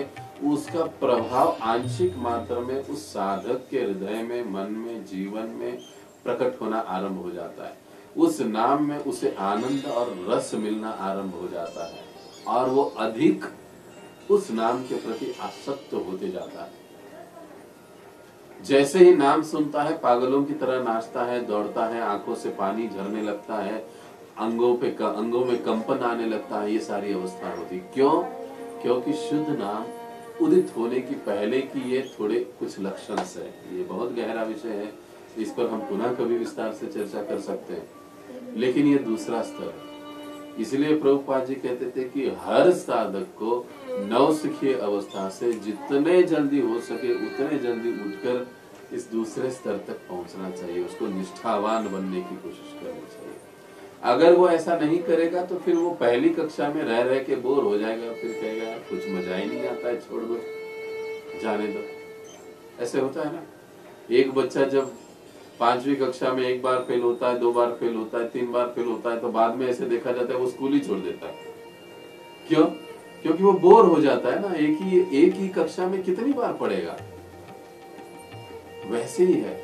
[SPEAKER 1] उसका प्रभाव आंशिक मात्रा में उस साधक के हृदय में, मन में, जीवन में प्रकट होना आरंभ हो जाता है. उस नाम में उसे आनंद और रस मिलना आरंभ हो जाता है और वो अधिक उस नाम के प्रति आसक्त होते जाता है. जैसे ही नाम सुनता है पागलों की तरह नाचता है, दौड़ता है, आंखों से पानी झरने लगता है, अंगों में कंपन आने लगता है। ये सारी अवस्था होती क्यों? क्योंकि शुद्ध नाम उदित होने की पहले की ये थोड़े कुछ लक्षण है। ये बहुत गहरा विषय है, इस पर हम पुनः कभी विस्तार से चर्चा कर सकते हैं, लेकिन ये दूसरा स्तर है। इसलिए प्रभुपाद जी कहते थे कि हर साधक को नवसिखीय अवस्था से जितने जल्दी हो सके उतने जल्दी उठकर इस दूसरे स्तर तक पहुंचना चाहिए, उसको निष्ठावान बनने की कोशिश करनी चाहिए। अगर वो ऐसा नहीं करेगा तो फिर वो पहली कक्षा में रह रह के बोर हो जाएगा, फिर कहेगा कुछ मजा ही नहीं आता है, छोड़ दो, जाने दो। ऐसे होता है ना। एक बच्चा जब 5वीं कक्षा में एक बार फेल होता है, 2 बार फेल होता है, 3 बार फेल होता है, तो बाद में ऐसे देखा जाता है वो स्कूल ही छोड़ देता है। क्यों? क्योंकि वो बोर हो जाता है ना। एक ही कक्षा में कितनी बार पढ़ेगा। वैसे ही है।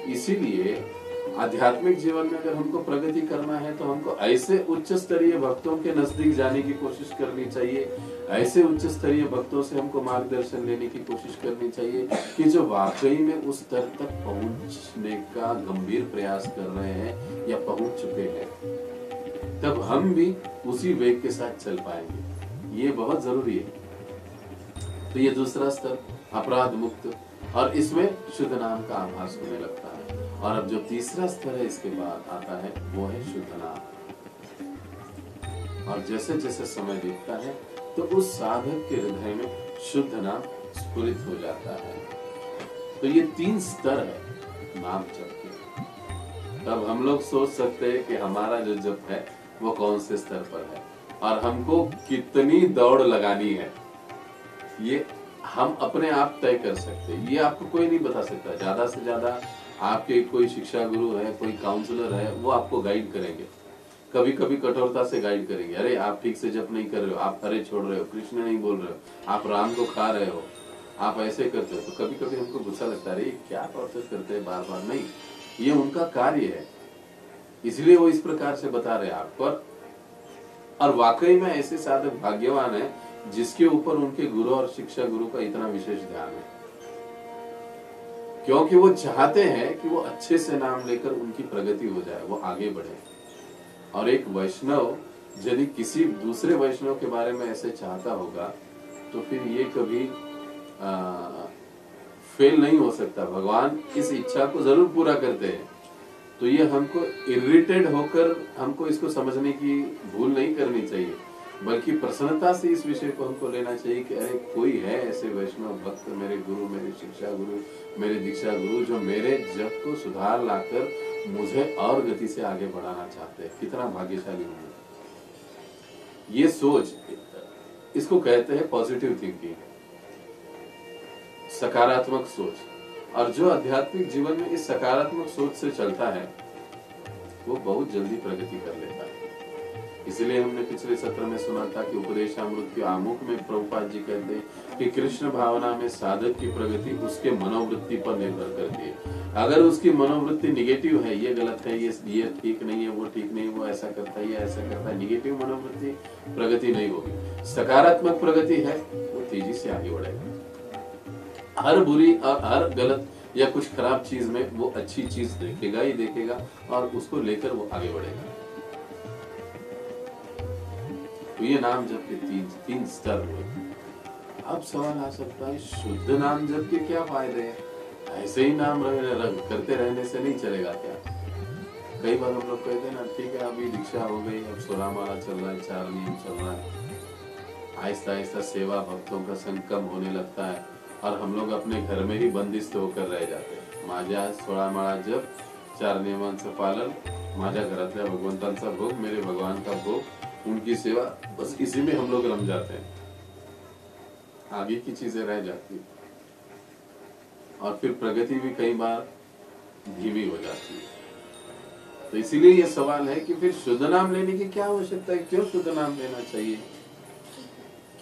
[SPEAKER 1] इसीलिए आध्यात्मिक जीवन में अगर हमको प्रगति करना है तो हमको ऐसे उच्च स्तरीय भक्तों के नजदीक जाने की कोशिश करनी चाहिए, ऐसे उच्च स्तरीय भक्तों से हमको मार्गदर्शन लेने की कोशिश करनी चाहिए कि जो वाकई में उस स्तर तक पहुंचने का गंभीर प्रयास कर रहे हैं या पहुंच चुके हैं। तब हम भी उसी वेग के साथ चल पाएंगे। ये बहुत जरूरी है। तो ये दूसरा स्तर अपराध मुक्त, और इसमें शुद्ध नाम का आभास होने लगता है। और अब जो तीसरा स्तर है इसके बाद आता है वो है शुद्ध नाम। और जैसे जैसे समय बीतता है तो उस साधक के हृदय में शुद्ध नाम स्फुरित हो जाता है। तो ये 3 स्तर है नाम जप के। तब हम लोग सोच सकते हैं कि हमारा जो जप है वो कौन से स्तर पर है और हमको कितनी दौड़ लगानी है, ये हम अपने आप तय कर सकते हैं। ये आपको कोई नहीं बता सकता। ज्यादा से ज्यादा आपके कोई शिक्षा गुरु है, कोई काउंसलर है, वो आपको गाइड करेंगे। कभी कभी कठोरता से गाइड करेंगे, अरे आप ठीक से जप नहीं कर रहे हो, आप हरे छोड़ रहे हो, कृष्ण नहीं बोल रहे हो, आप राम को खा रहे हो, आप ऐसे करते हो। तो कभी कभी हमको गुस्सा लगता है, अरे क्या प्रोसेस करते हैं बार बार। नहीं, ये उनका कार्य है, इसलिए वो इस प्रकार से बता रहे हैं आपको। और वाकई में ऐसे साधक भाग्यवान है जिसके ऊपर उनके गुरु और शिक्षा गुरु का इतना विशेष ध्यान है, क्योंकि वो चाहते हैं कि वो अच्छे से नाम लेकर उनकी प्रगति हो जाए, वो आगे बढ़े। और एक वैष्णव यदि किसी दूसरे वैष्णव के बारे में ऐसे चाहता होगा तो फिर ये कभी फेल नहीं हो सकता। भगवान इस इच्छा को जरूर पूरा करते हैं। तो ये हमको इरिटेट होकर हमको इसको समझने की भूल नहीं करनी चाहिए, बल्कि प्रसन्नता से इस विषय को हमको लेना चाहिए कि अरे कोई है ऐसे वैष्णव भक्त, मेरे गुरु, मेरे शिक्षा गुरु, मेरे दीक्षा गुरु, जो मेरे जप को सुधार लाकर मुझे और गति से आगे बढ़ाना चाहते हैं। कितना भाग्यशाली हूँ। ये सोच, इसको कहते हैं पॉजिटिव थिंकिंग, सकारात्मक सोच। और जो आध्यात्मिक जीवन में इस सकारात्मक सोच से चलता है वो बहुत जल्दी प्रगति कर लेता है। इसलिए हमने पिछले सत्र में सुना था कि उपदेशामृत के आमुख में प्रभुपाद जी कहते हैं कि कृष्ण भावना में साधक की प्रगति उसके मनोवृत्ति पर निर्भर करती है। अगर उसकी मनोवृत्ति निगेटिव है, ये गलत है, ये ठीक नहीं है, वो ठीक नहीं, वो ऐसा करता है, ये ऐसा करता है, निगेटिव मनोवृत्ति, प्रगति नहीं होगी। सकारात्मक प्रगति है, वो तेजी से आगे बढ़ेगा। हर बुरी और हर गलत या कुछ खराब चीज में वो अच्छी चीज देखेगा ही देखेगा और उसको लेकर वो आगे बढ़ेगा। तो ये नाम जप के तीन स्तर हुए। अब सवाल आ सकता है, शुद्ध नाम जप के क्या फायदे हैं? ऐसे ही नाम करते रहने से नहीं चलेगा क्या? कई बार हम लोग कहते हैं ना, ठीक है अभी दीक्षा हो गई, अब 16 माला चल रहा है, 4 नियम चल रहा है, आहिस्ता आहिस्ता सेवा भक्तों का संकम होने लगता है और हम लोग अपने घर में ही बंदिस्त होकर रह जाते हैं। माझ्या 16 माळा जप, 4 नियमांचं पालन, माझ्या घरातल्या भगवंतांचा भोग, मेरे भगवान का भोग, उनकी सेवा, बस इसी में हम लोग रम जाते हैं। आगे की चीजें रह जाती और फिर प्रगति भी कई बार धीमी हो जाती है। तो इसीलिए ये सवाल है कि फिर शुद्ध नाम लेने की क्या आवश्यकता है? क्यों शुद्ध नाम लेना चाहिए?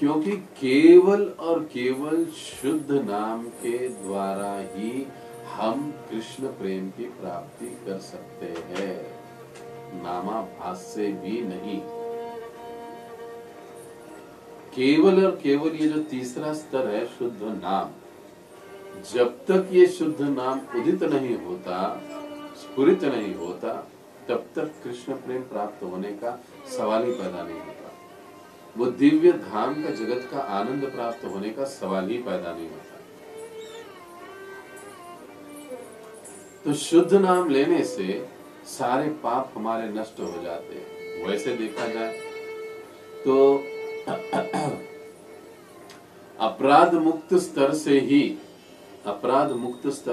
[SPEAKER 1] क्योंकि केवल और केवल शुद्ध नाम के द्वारा ही हम कृष्ण प्रेम की प्राप्ति कर सकते हैं, नामाभास से भी नहीं। केवल और केवल ये जो तीसरा स्तर है शुद्ध नाम, जब तक ये शुद्ध नाम उदित नहीं होता, स्फुरित नहीं होता, तब तक कृष्ण प्रेम प्राप्त होने का सवाल ही पैदा नहीं होता। वो दिव्य धाम का, जगत का आनंद प्राप्त होने का सवाल ही पैदा नहीं होता। तो शुद्ध नाम लेने से सारे पाप हमारे नष्ट हो जाते हैं। वैसे देखा जाए तो अपराध मुक्त स्तर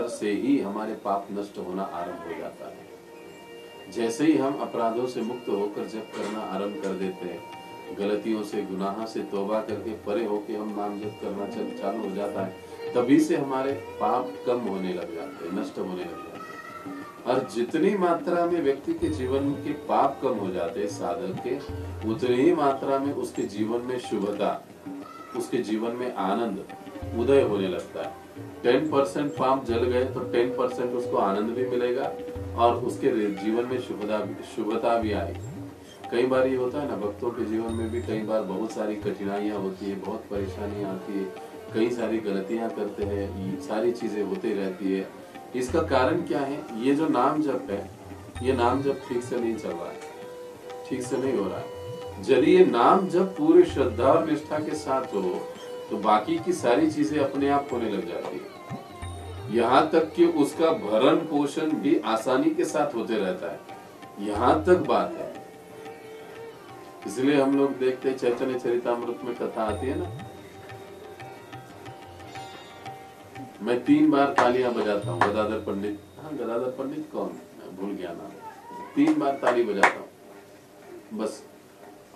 [SPEAKER 1] से ही हमारे पाप नष्ट होना आरंभ हो जाता है। जैसे ही हम अपराधों से मुक्त होकर जप करना आरंभ कर देते हैं, गलतियों से, गुनाह से तौबा करके परे होके हम नाम जप करना चालू हो जाता है, तभी से हमारे पाप कम होने लग जाते हैं, नष्ट होने लग जाते हैं। और जितनी मात्रा में व्यक्ति के जीवन के पाप कम हो जाते हैं साधक के, उतनी ही मात्रा में उसके जीवन में शुभता, उसके जीवन में आनंद उदय होने लगता है। 10% पाप जल गए तो 10% उसको आनंद भी मिलेगा और उसके जीवन में शुभता भी आएगी। कई बार ये होता है ना, भक्तों के जीवन में भी कई बार बहुत सारी कठिनाइयां होती है, बहुत परेशानियां आती है, कई सारी गलतियां करते हैं, सारी चीजें होती रहती है। इसका कारण क्या है? ये जो नाम जप है, ये नाम जप ठीक से नहीं चल रहा है, ठीक से नहीं हो रहा है। यदि ये नाम जप पूरी श्रद्धा और निष्ठा के साथ हो तो बाकी की सारी चीजें अपने आप होने लग जाती है। यहाँ तक कि उसका भरण पोषण भी आसानी के साथ होते रहता है। यहाँ तक बात है। इसलिए हम लोग देखते हैं चैतन्य चरितामृत में कथा आती है ना, मैं 3 बार तालियां बजाता हूँ। गदाधर पंडित, हाँ गदाधर पंडित कौन, भूल गया नाम। 3 बार ताली बजाता हूँ बस,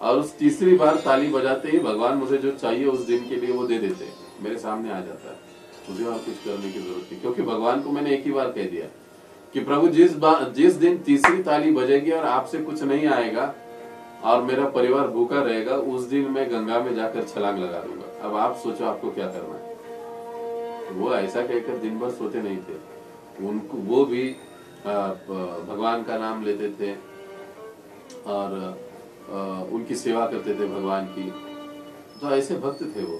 [SPEAKER 1] और उस तीसरी बार ताली बजाते ही भगवान मुझे जो चाहिए उस दिन के लिए वो दे देते हैं, मेरे सामने आ जाता है। मुझे और कुछ करने की जरूरत नहीं, क्योंकि भगवान को मैंने एक ही बार कह दिया कि प्रभु जिस दिन तीसरी ताली बजेगी और आपसे कुछ नहीं आएगा और मेरा परिवार भूखा रहेगा, उस दिन मैं गंगा में जाकर छलांग लगा दूंगा। अब आप सोचो आपको क्या करना है। वो ऐसा कहकर दिन भर सोते नहीं थे। उनको वो भी भगवान का नाम लेते थे और उनकी सेवा करते थे भगवान की। तो ऐसे भक्त थे वो।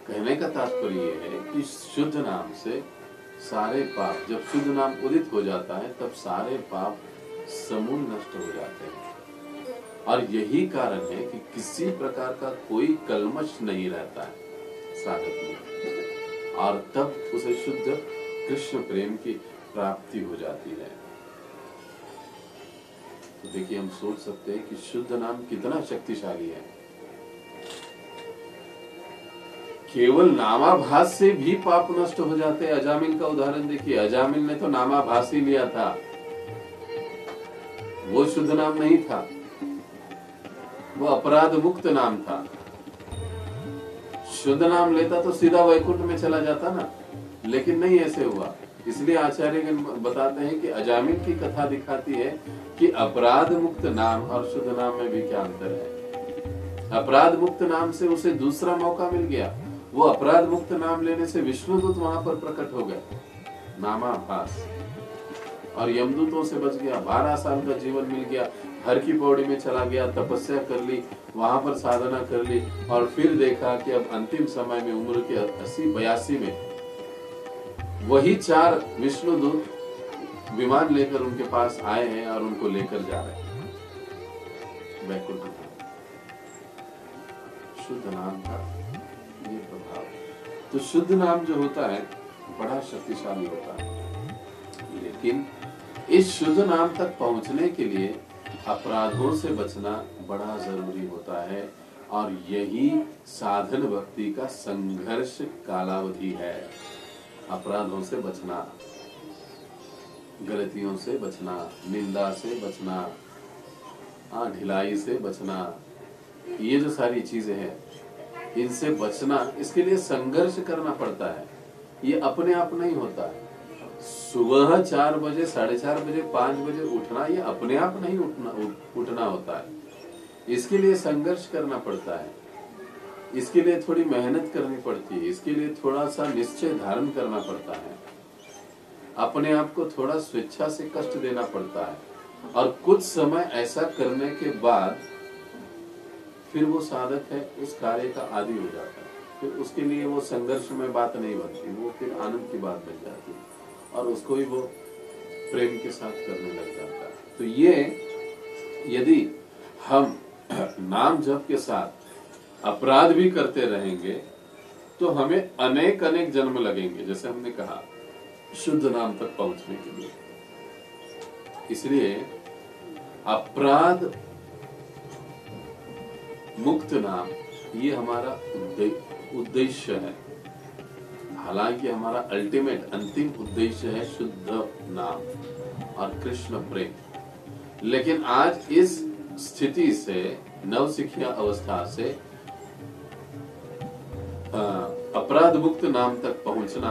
[SPEAKER 1] कहने का तात्पर्य ये है कि शुद्ध नाम से सारे पाप, जब शुद्ध नाम उदित हो जाता है तब सारे पाप समूल नष्ट हो जाते हैं। और यही कारण है कि किसी प्रकार का कोई कलमश नहीं रहता है साधक में, और तब उसे शुद्ध कृष्ण प्रेम की प्राप्ति हो जाती है। तो देखिए, हम सोच सकते हैं कि शुद्ध नाम कितना शक्तिशाली है। केवल नामाभास से भी पाप नष्ट हो जाते हैं। अजामिल का उदाहरण देखिए, अजामिल ने तो नामाभास ही लिया था, वो शुद्ध नाम नहीं था, वो अपराध मुक्त नाम था। शुद्ध नाम लेता तो सीधा वैकुंठ में चला जाता ना, लेकिन नहीं ऐसे हुआ। इसलिए आचार्य बताते हैं कि अजामिल की कथा दिखाती है कि अपराध मुक्त नाम और शुद्ध नाम में भी क्या अंतर है। अपराध मुक्त नाम से उसे दूसरा मौका मिल गया। वो अपराध मुक्त नाम लेने से विष्णुदूत वहां पर प्रकट हो गए, नामाभास, और यमदूतों से बच गया। 12 साल का जीवन मिल गया, हर की पौड़ी में चला गया, तपस्या कर ली, वहां पर साधना कर ली, और फिर देखा कि अब अंतिम समय में उम्र के 80-82 में वही 4 विष्णुदूत विमान लेकर उनके पास आए हैं और उनको लेकर जा रहे हैं वैकुंठ में। शुद्ध नाम का ये प्रभाव। तो शुद्ध नाम जो होता है बड़ा शक्तिशाली होता है, लेकिन इस शुद्ध नाम तक पहुंचने के लिए अपराधों से बचना बड़ा जरूरी होता है, और यही साधन भक्ति का संघर्ष कालावधि है। अपराधों से बचना, गलतियों से बचना, निंदा से बचना, ढिलाई से बचना, ये जो सारी चीजें हैं इनसे बचना, इसके लिए संघर्ष करना पड़ता है। ये अपने आप नहीं होता है। सुबह 4 बजे, 4:30 बजे, 5 बजे उठना, ये अपने आप नहीं उठना होता है। इसके लिए संघर्ष करना पड़ता है, इसके लिए थोड़ी मेहनत करनी पड़ती है, इसके लिए थोड़ा सा निश्चय धारण करना पड़ता है, अपने आप को थोड़ा स्वेच्छा से कष्ट देना पड़ता है, और कुछ समय ऐसा करने के बाद फिर वो साधक है उस कार्य का आदी हो जाता है। फिर उसके लिए वो संघर्ष में बात नहीं बनती, वो फिर आनंद की बात बन जाती है और उसको ही वो प्रेम के साथ करने लग जाता है। तो ये यदि हम नाम जप के साथ अपराध भी करते रहेंगे तो हमें अनेक अनेक जन्म लगेंगे, जैसे हमने कहा शुद्ध नाम तक पहुंचने के लिए। इसलिए अपराध मुक्त नाम ये हमारा उद्देश्य है। हालांकि हमारा अल्टीमेट अंतिम उद्देश्य है शुद्ध नाम और कृष्ण प्रेम। लेकिन आज इस स्थिति से, नवसिखिया अवस्था से अपराध मुक्त नाम तक पहुंचना,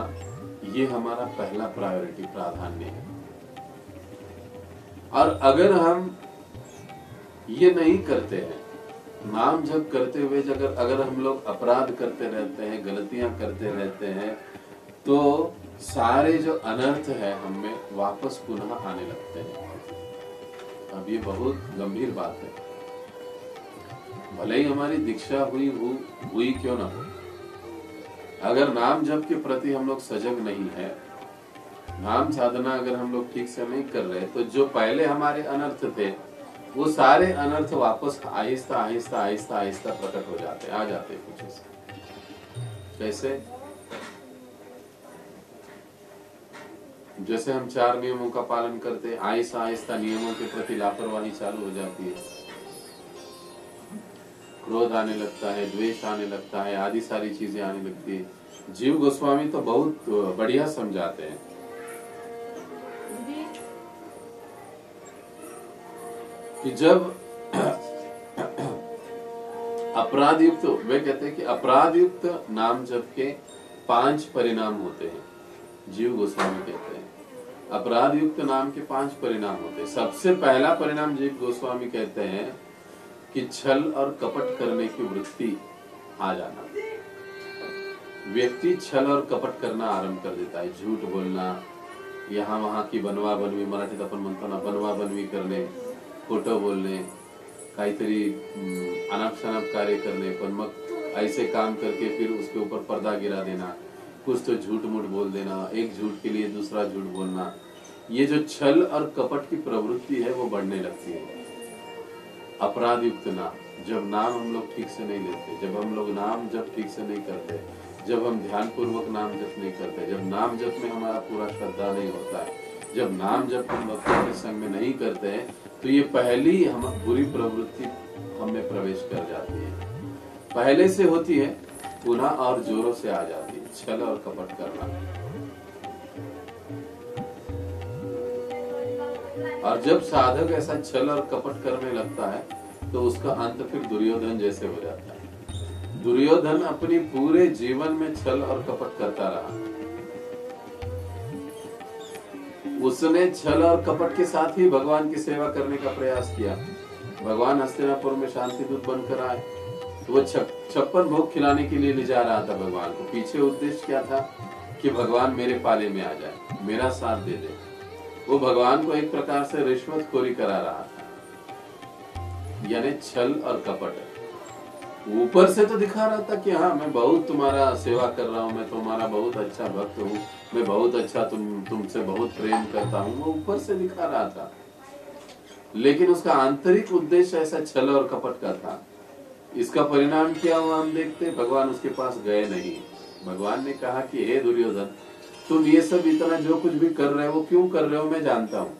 [SPEAKER 1] ये हमारा पहला प्रायोरिटी, प्राधान्य है। और अगर हम ये नहीं करते हैं, नाम जप करते हुए अगर हम लोग अपराध करते रहते हैं, गलतियां करते रहते हैं, तो सारे जो अनर्थ है हमें वापस पुनः आने लगते हैं। अब ये बहुत गंभीर बात है। भले ही हमारी दीक्षा हुई क्यों ना हो, अगर नाम जप के प्रति हम लोग सजग नहीं है, नाम साधना अगर हम लोग ठीक से नहीं कर रहे, तो जो पहले हमारे अनर्थ थे वो सारे अनर्थ वापस आहिस्ता आहिस्ता आहिस्ता आहिस्ता प्रकट हो जाते, आ जाते कुछ ऐसे। कैसे? जैसे हम 4 नियमों का पालन करते, आहिस्ता आहिस्ता नियमों के प्रति लापरवाही चालू हो जाती है, क्रोध आने लगता है, द्वेष आने लगता है, आदि सारी चीजें आने लगती है। जीव गोस्वामी तो बहुत बढ़िया समझाते हैं कि जब अपराध युक्त, वे कहते हैं कि अपराध युक्त नाम जप के 5 परिणाम होते हैं। जीव गोस्वामी कहते हैं अपराध युक्त नाम के 5 परिणाम होते हैं। सबसे पहला परिणाम जीव गोस्वामी कहते हैं कि छल और कपट करने की वृत्ति आ जाना। व्यक्ति छल और कपट करना आरंभ कर देता है, झूठ बोलना, यहाँ वहां की बनवा बनवी, मराठीत आपण म्हणतो ना बनवा बनवी करणे, खोटं बोलणे, काहीतरी अनाप शनाप कार्य करने, पर मग ऐसे काम करके फिर उसके ऊपर पर्दा गिरा देना, कुछ तो झूठ मूठ बोल देना, एक झूठ के लिए दूसरा झूठ बोलना। ये जो छल और कपट की प्रवृत्ति है वो बढ़ने लगती है। अपराध युक्त नाम, जब नाम हम लोग ठीक से नहीं लेते, जब हम लोग नाम जब ठीक से नहीं करते, जब हम ध्यान पूर्वक नाम जप नहीं करते, जब नाम जप में हमारा पूरा श्रद्धा नहीं होता है, जब नाम जप हम भक्तों के संग में नहीं करते हैं, तो ये पहली हम बुरी प्रवृत्ति हमें प्रवेश कर जाती है। पहले से होती है, पुनः और जोरों से आ जाती है, छल और कपट करना। और जब साधक ऐसा छल और कपट करने लगता है तो उसका अंत फिर दुर्योधन जैसे हो जाता है। दुर्योधन अपनी पूरे जीवन में छल और कपट करता रहा। उसने छल और कपट के साथ ही भगवान की सेवा करने का प्रयास किया। भगवान हस्तिनापुर में शांति दूत बनकर आए तो वो 56 भोग खिलाने के लिए ले जा रहा था भगवान को। पीछे उद्देश्य क्या था कि भगवान मेरे पाले में आ जाए, मेरा साथ दे दे। वो भगवान को एक प्रकार से रिश्वतखोरी करा रहा था, यानी छल और कपट। ऊपर से तो दिखा रहा था कि हाँ मैं बहुत तुम्हारा सेवा कर रहा हूँ, मैं तुम्हारा बहुत अच्छा भक्त हूँ, मैं बहुत अच्छा तुमसे बहुत प्रेम करता हूँ, वो ऊपर से दिखा रहा था। लेकिन उसका आंतरिक उद्देश्य ऐसा छल और कपट का था। इसका परिणाम क्या हुआ हम देखते, भगवान उसके पास गए नहीं। भगवान ने कहा कि हे दुर्योधन, तुम ये सब इतना जो कुछ भी कर रहे हो क्यों कर रहे हो, मैं जानता हूँ।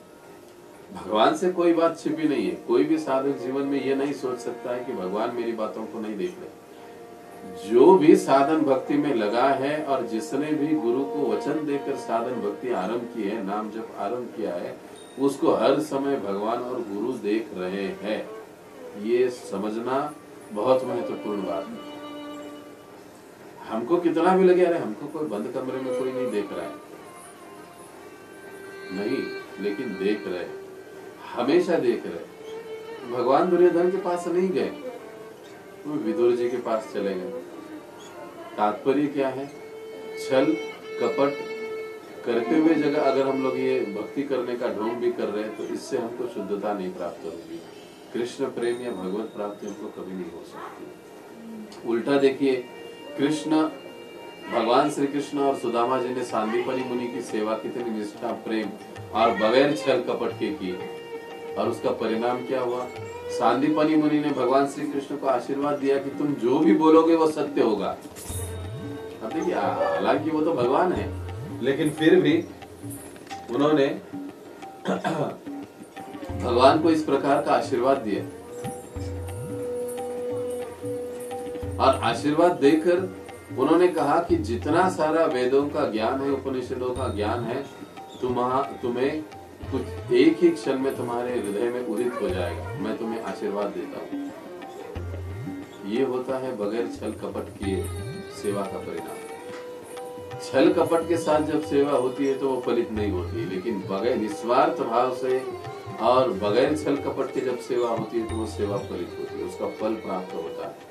[SPEAKER 1] भगवान से कोई बात छिपी नहीं है। कोई भी साधक जीवन में ये नहीं सोच सकता है कि भगवान मेरी बातों को नहीं देख रहे। जो भी साधन भक्ति में लगा है और जिसने भी गुरु को वचन देकर साधन भक्ति आरंभ की है, नाम जप आरंभ किया है, उसको हर समय भगवान और गुरु देख रहे हैं। ये समझना बहुत महत्वपूर्ण बात है। हमको कितना भी लगे अरे हमको कोई बंद कमरे में कोई नहीं देख रहा है, नहीं, लेकिन देख रहे, हमेशा देख रहे। भगवान दुर्योधन के पास नहीं गए, वो विदुर जी के पास चले गए। तात्पर्य क्या है, छल कपट करते हुए जगह अगर हम लोग ये भक्ति करने का ढोंग भी कर रहे हैं तो इससे हमको शुद्धता नहीं प्राप्त होगी। कृष्ण प्रेम या भगवत प्राप्ति हमको कभी नहीं हो सकती। उल्टा देखिए, कृष्ण, भगवान श्री कृष्ण और सुदामा जी ने सांदीपनि मुनि की सेवा कितनी निष्ठा, प्रेम और बगैर छल कपट के की, और उसका परिणाम क्या हुआ? सांदीपनि मुनि ने भगवान श्री कृष्ण को आशीर्वाद दिया कि तुम जो भी बोलोगे वो सत्य होगा। अब देखिए, हालांकि वो तो भगवान है, लेकिन फिर भी उन्होंने भगवान को इस प्रकार का आशीर्वाद दिया, और आशीर्वाद देकर उन्होंने कहा कि जितना सारा वेदों का ज्ञान है, उपनिषदों का ज्ञान है, तुम्हें कुछ एक ही क्षण में तुम्हारे हृदय में उदित हो जाएगा, मैं तुम्हें आशीर्वाद देता हूँ। ये होता है बगैर छल कपट किए सेवा का परिणाम। छल कपट के साथ जब सेवा होती है तो वो फलित नहीं होती, लेकिन बगैर निस्वार्थ भाव से और बगैर छल कपट के जब सेवा होती है तो वो सेवा फलित होती है, उसका फल प्राप्त होता है।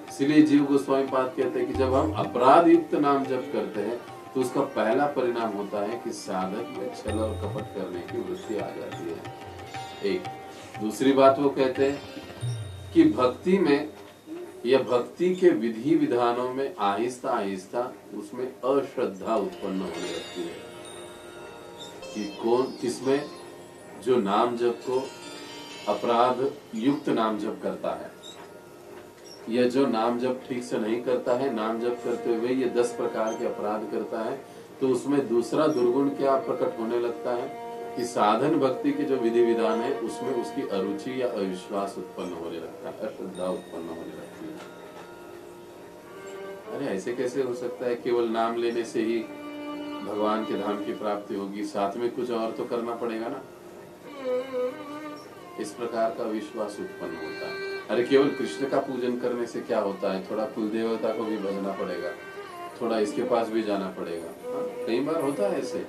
[SPEAKER 1] इसलिए जीव गोस्वामी पाद कहते हैं कि जब हम अपराध युक्त नाम जप करते हैं तो उसका पहला परिणाम होता है कि साधक में छल और कपट करने की वृत्ति आ जाती है। एक दूसरी बात वो कहते हैं कि भक्ति में या भक्ति के विधि विधानों में आहिस्ता आहिस्ता उसमें अश्रद्धा उत्पन्न होने लगती है कि कौन किसमें जो नाम जप को अपराध युक्त नाम जप करता है, या जो नाम जप ठीक से नहीं करता है, नाम जप करते हुए ये 10 प्रकार के अपराध करता है, तो उसमें दूसरा दुर्गुण क्या प्रकट होने लगता है कि साधन भक्ति के जो विधि विधान है उसमें उसकी अरुचि या अविश्वास उत्पन्न होने लगता है, अश्रद्धा उत्पन्न होने लगती है। अरे ऐसे कैसे हो सकता है? केवल नाम लेने से ही भगवान के धाम की प्राप्ति होगी, साथ में कुछ और तो करना पड़ेगा ना। इस प्रकार का विश्वास उत्पन्न होता है। अरे केवल कृष्ण का पूजन करने से क्या होता है? थोड़ा कुल देवता को भी भजना पड़ेगा, थोड़ा इसके पास भी जाना पड़ेगा। कई बार होता है ऐसे,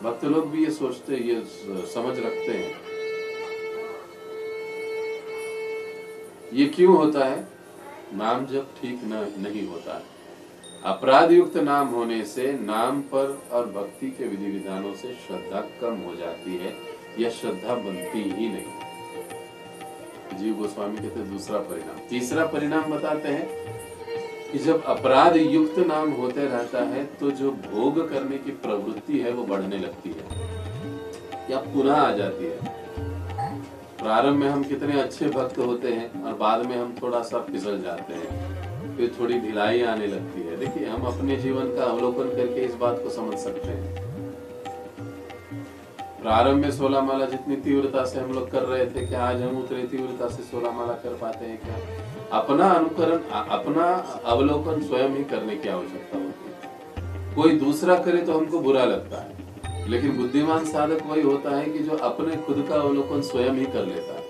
[SPEAKER 1] भक्त लोग भी ये सोचते, ये समझ रखते हैं। ये क्यों होता है? नाम जब ठीक नहीं होता है। अपराध युक्त नाम होने से नाम पर और भक्ति के विधि विधानों से श्रद्धा कम हो जाती है, या श्रद्धा बनती ही नहीं। जीव गोस्वामी कहते हैं दूसरा परिणाम। तीसरा परिणाम बताते हैं कि जब अपराध युक्त नाम होते रहता है तो जो भोग करने की प्रवृत्ति है वो बढ़ने लगती है या पुनः आ जाती है। प्रारंभ में हम कितने अच्छे भक्त होते हैं और बाद में हम थोड़ा सा फिसल जाते हैं, फिर थोड़ी ढिलाई आने लगती है। देखिए, हम अपने जीवन का अवलोकन करके इस बात को समझ सकते हैं। प्रारंभ में 16 माला जितनी तीव्रता से हम लोग कर रहे थे, क्या आज हम उतनी तीव्रता से 16 माला कर पाते हैं क्या? अपना अनुकरण, अपना अवलोकन स्वयं ही करने की आवश्यकता होती है। कोई दूसरा करे तो हमको बुरा लगता है, लेकिन बुद्धिमान साधक वही होता है कि जो अपने खुद का अवलोकन स्वयं ही कर लेता है।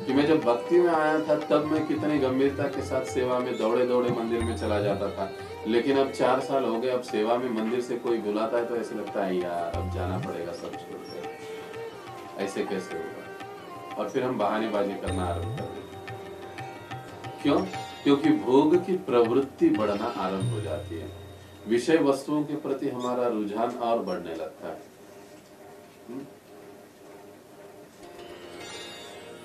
[SPEAKER 1] कि मैं जब भक्ति में आया था तब मैं कितनी गंभीरता के साथ सेवा में दौड़े दौड़े मंदिर में चला जाता था, लेकिन अब 4 साल हो गए, अब सेवा में मंदिर से कोई बुलाता है तो ऐसे लगता है यार अब जाना पड़ेगा सब छोड़कर, ऐसे कैसे होगा? और फिर हम बहानेबाजी करना आरंभ कर देते। क्यों? क्योंकि भोग की प्रवृत्ति बढ़ना आरंभ हो जाती है, विषय वस्तुओं के प्रति हमारा रुझान और बढ़ने लगता है।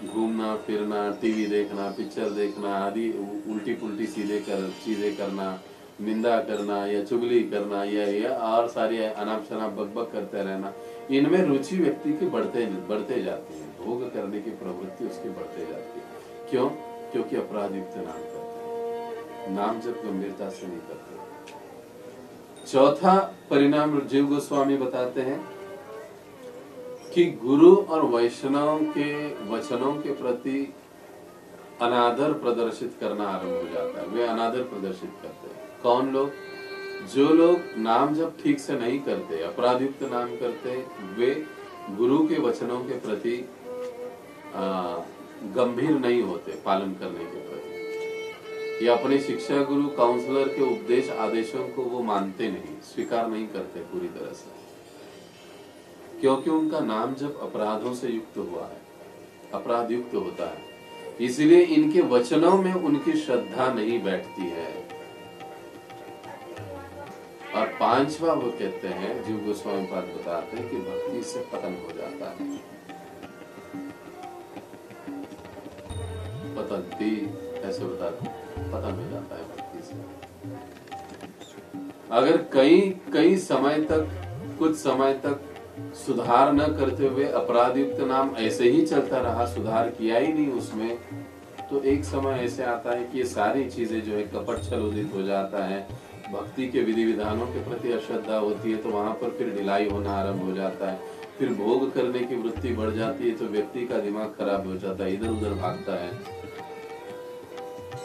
[SPEAKER 1] घूमना फिरना, टीवी देखना, पिक्चर देखना आदि उल्टी पुल्टी सीधे चीजें करना, निंदा करना या चुगली करना या और सारी अनाप शनाप बकबक करते रहना, इनमें रुचि व्यक्ति की बढ़ते जाती है। भोग करने की प्रवृत्ति उसकी बढ़ते जाती है। क्यों? क्योंकि अपराध युक्त नाम करते हैं, नाम जब गंभीरता से नहीं करते। चौथा परिणाम जीव गोस्वामी बताते हैं कि गुरु और वैष्णव के वचनों के प्रति अनादर प्रदर्शित करना आरंभ हो जाता है। वे अनादर प्रदर्शित करते हैं। कौन लोग? जो लोग नाम जब ठीक से नहीं करते, अपराध युक्त नाम करते, वे गुरु के वचनों के प्रति गंभीर नहीं होते पालन करने के प्रति, या अपने शिक्षा गुरु काउंसलर के उपदेश आदेशों को वो मानते नहीं, स्वीकार नहीं करते पूरी तरह से, क्योंकि उनका नाम जब अपराधों से युक्त हुआ है, अपराध युक्त होता है, इसलिए इनके वचनों में उनकी श्रद्धा नहीं बैठती है। और पांचवा वो कहते हैं, जीव गोस्वामी पाद बताते हैं कि भक्ति से पतन हो जाता है। पतंती ऐसे पता मिल जाता है भक्ति से। अगर कई समय तक, कुछ समय तक सुधार न करते हुए अपराध युक्त नाम ऐसे ही चलता रहा, सुधार किया ही नहीं उसमें, तो एक समय ऐसे आता है कि ये सारी चीजें जो है कपट छल उदित हो जाता है, भक्ति के विधि विधानों के प्रति अश्रद्धा होती है, तो वहां पर फिर ढिलाई होना आरंभ हो जाता है, फिर भोग करने की वृत्ति बढ़ जाती है, तो व्यक्ति का दिमाग खराब हो जाता है, इधर उधर भागता है,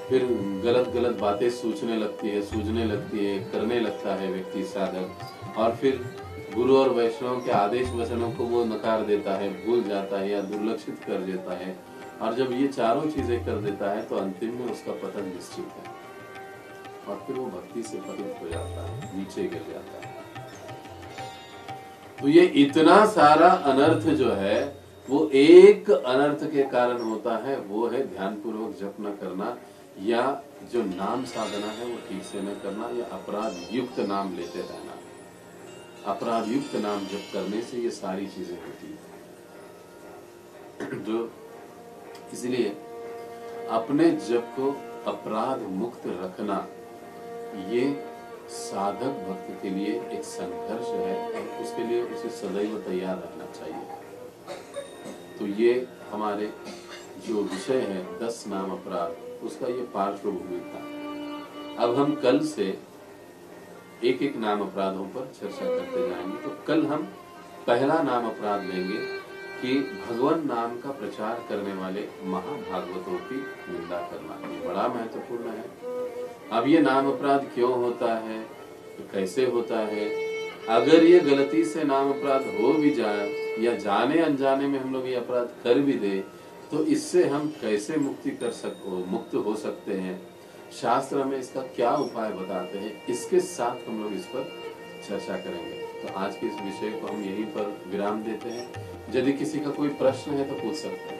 [SPEAKER 1] फिर गलत गलत बातें सूझने लगती है, करने लगता है व्यक्ति साधक, और फिर गुरु और वैष्णव के आदेश वचनों को वो नकार देता है, भूल जाता है या दुर्लक्षित कर देता है, और जब ये चारों चीजें कर देता है तो अंतिम में उसका पतन निश्चित है, और फिर वो भक्ति से पतित हो जाता है, नीचे गिर जाता है। तो ये इतना सारा अनर्थ जो है वो एक अनर्थ के कारण होता है, वो है ध्यान पूर्वक जप न करना, या जो नाम साधना है वो ठीक से न करना, या अपराध युक्त नाम लेते रहना। अपराध युक्त नाम जप करने से ये सारी चीजें होती है। जो इसलिए अपने जप को अपराध मुक्त रखना, ये साधक भक्त के लिए एक संघर्ष है, और उसके लिए उसे सदैव तैयार रहना चाहिए। तो ये हमारे जो विषय है 10 नाम अपराध, उसका ये पार्श्वभूमि था। अब हम कल से एक एक नाम अपराधों पर चर्चा करते जाएंगे। तो कल हम पहला नाम अपराध लेंगे कि भगवान नाम का प्रचार करने वाले महाभागवतों की निंदा करना। ये बड़ा महत्वपूर्ण है। अब ये नाम अपराध क्यों होता है, तो कैसे होता है, अगर ये गलती से नाम अपराध हो भी जाए या जाने अनजाने में हम लोग ये अपराध कर भी दे, तो इससे हम कैसे मुक्त हो सकते हैं, शास्त्र हमें इसका क्या उपाय बताते हैं, इसके साथ हम लोग इस पर चर्चा करेंगे। तो आज के इस विषय को हम यहीं पर विराम देते हैं। यदि किसी का कोई प्रश्न है तो पूछ सकते हैं।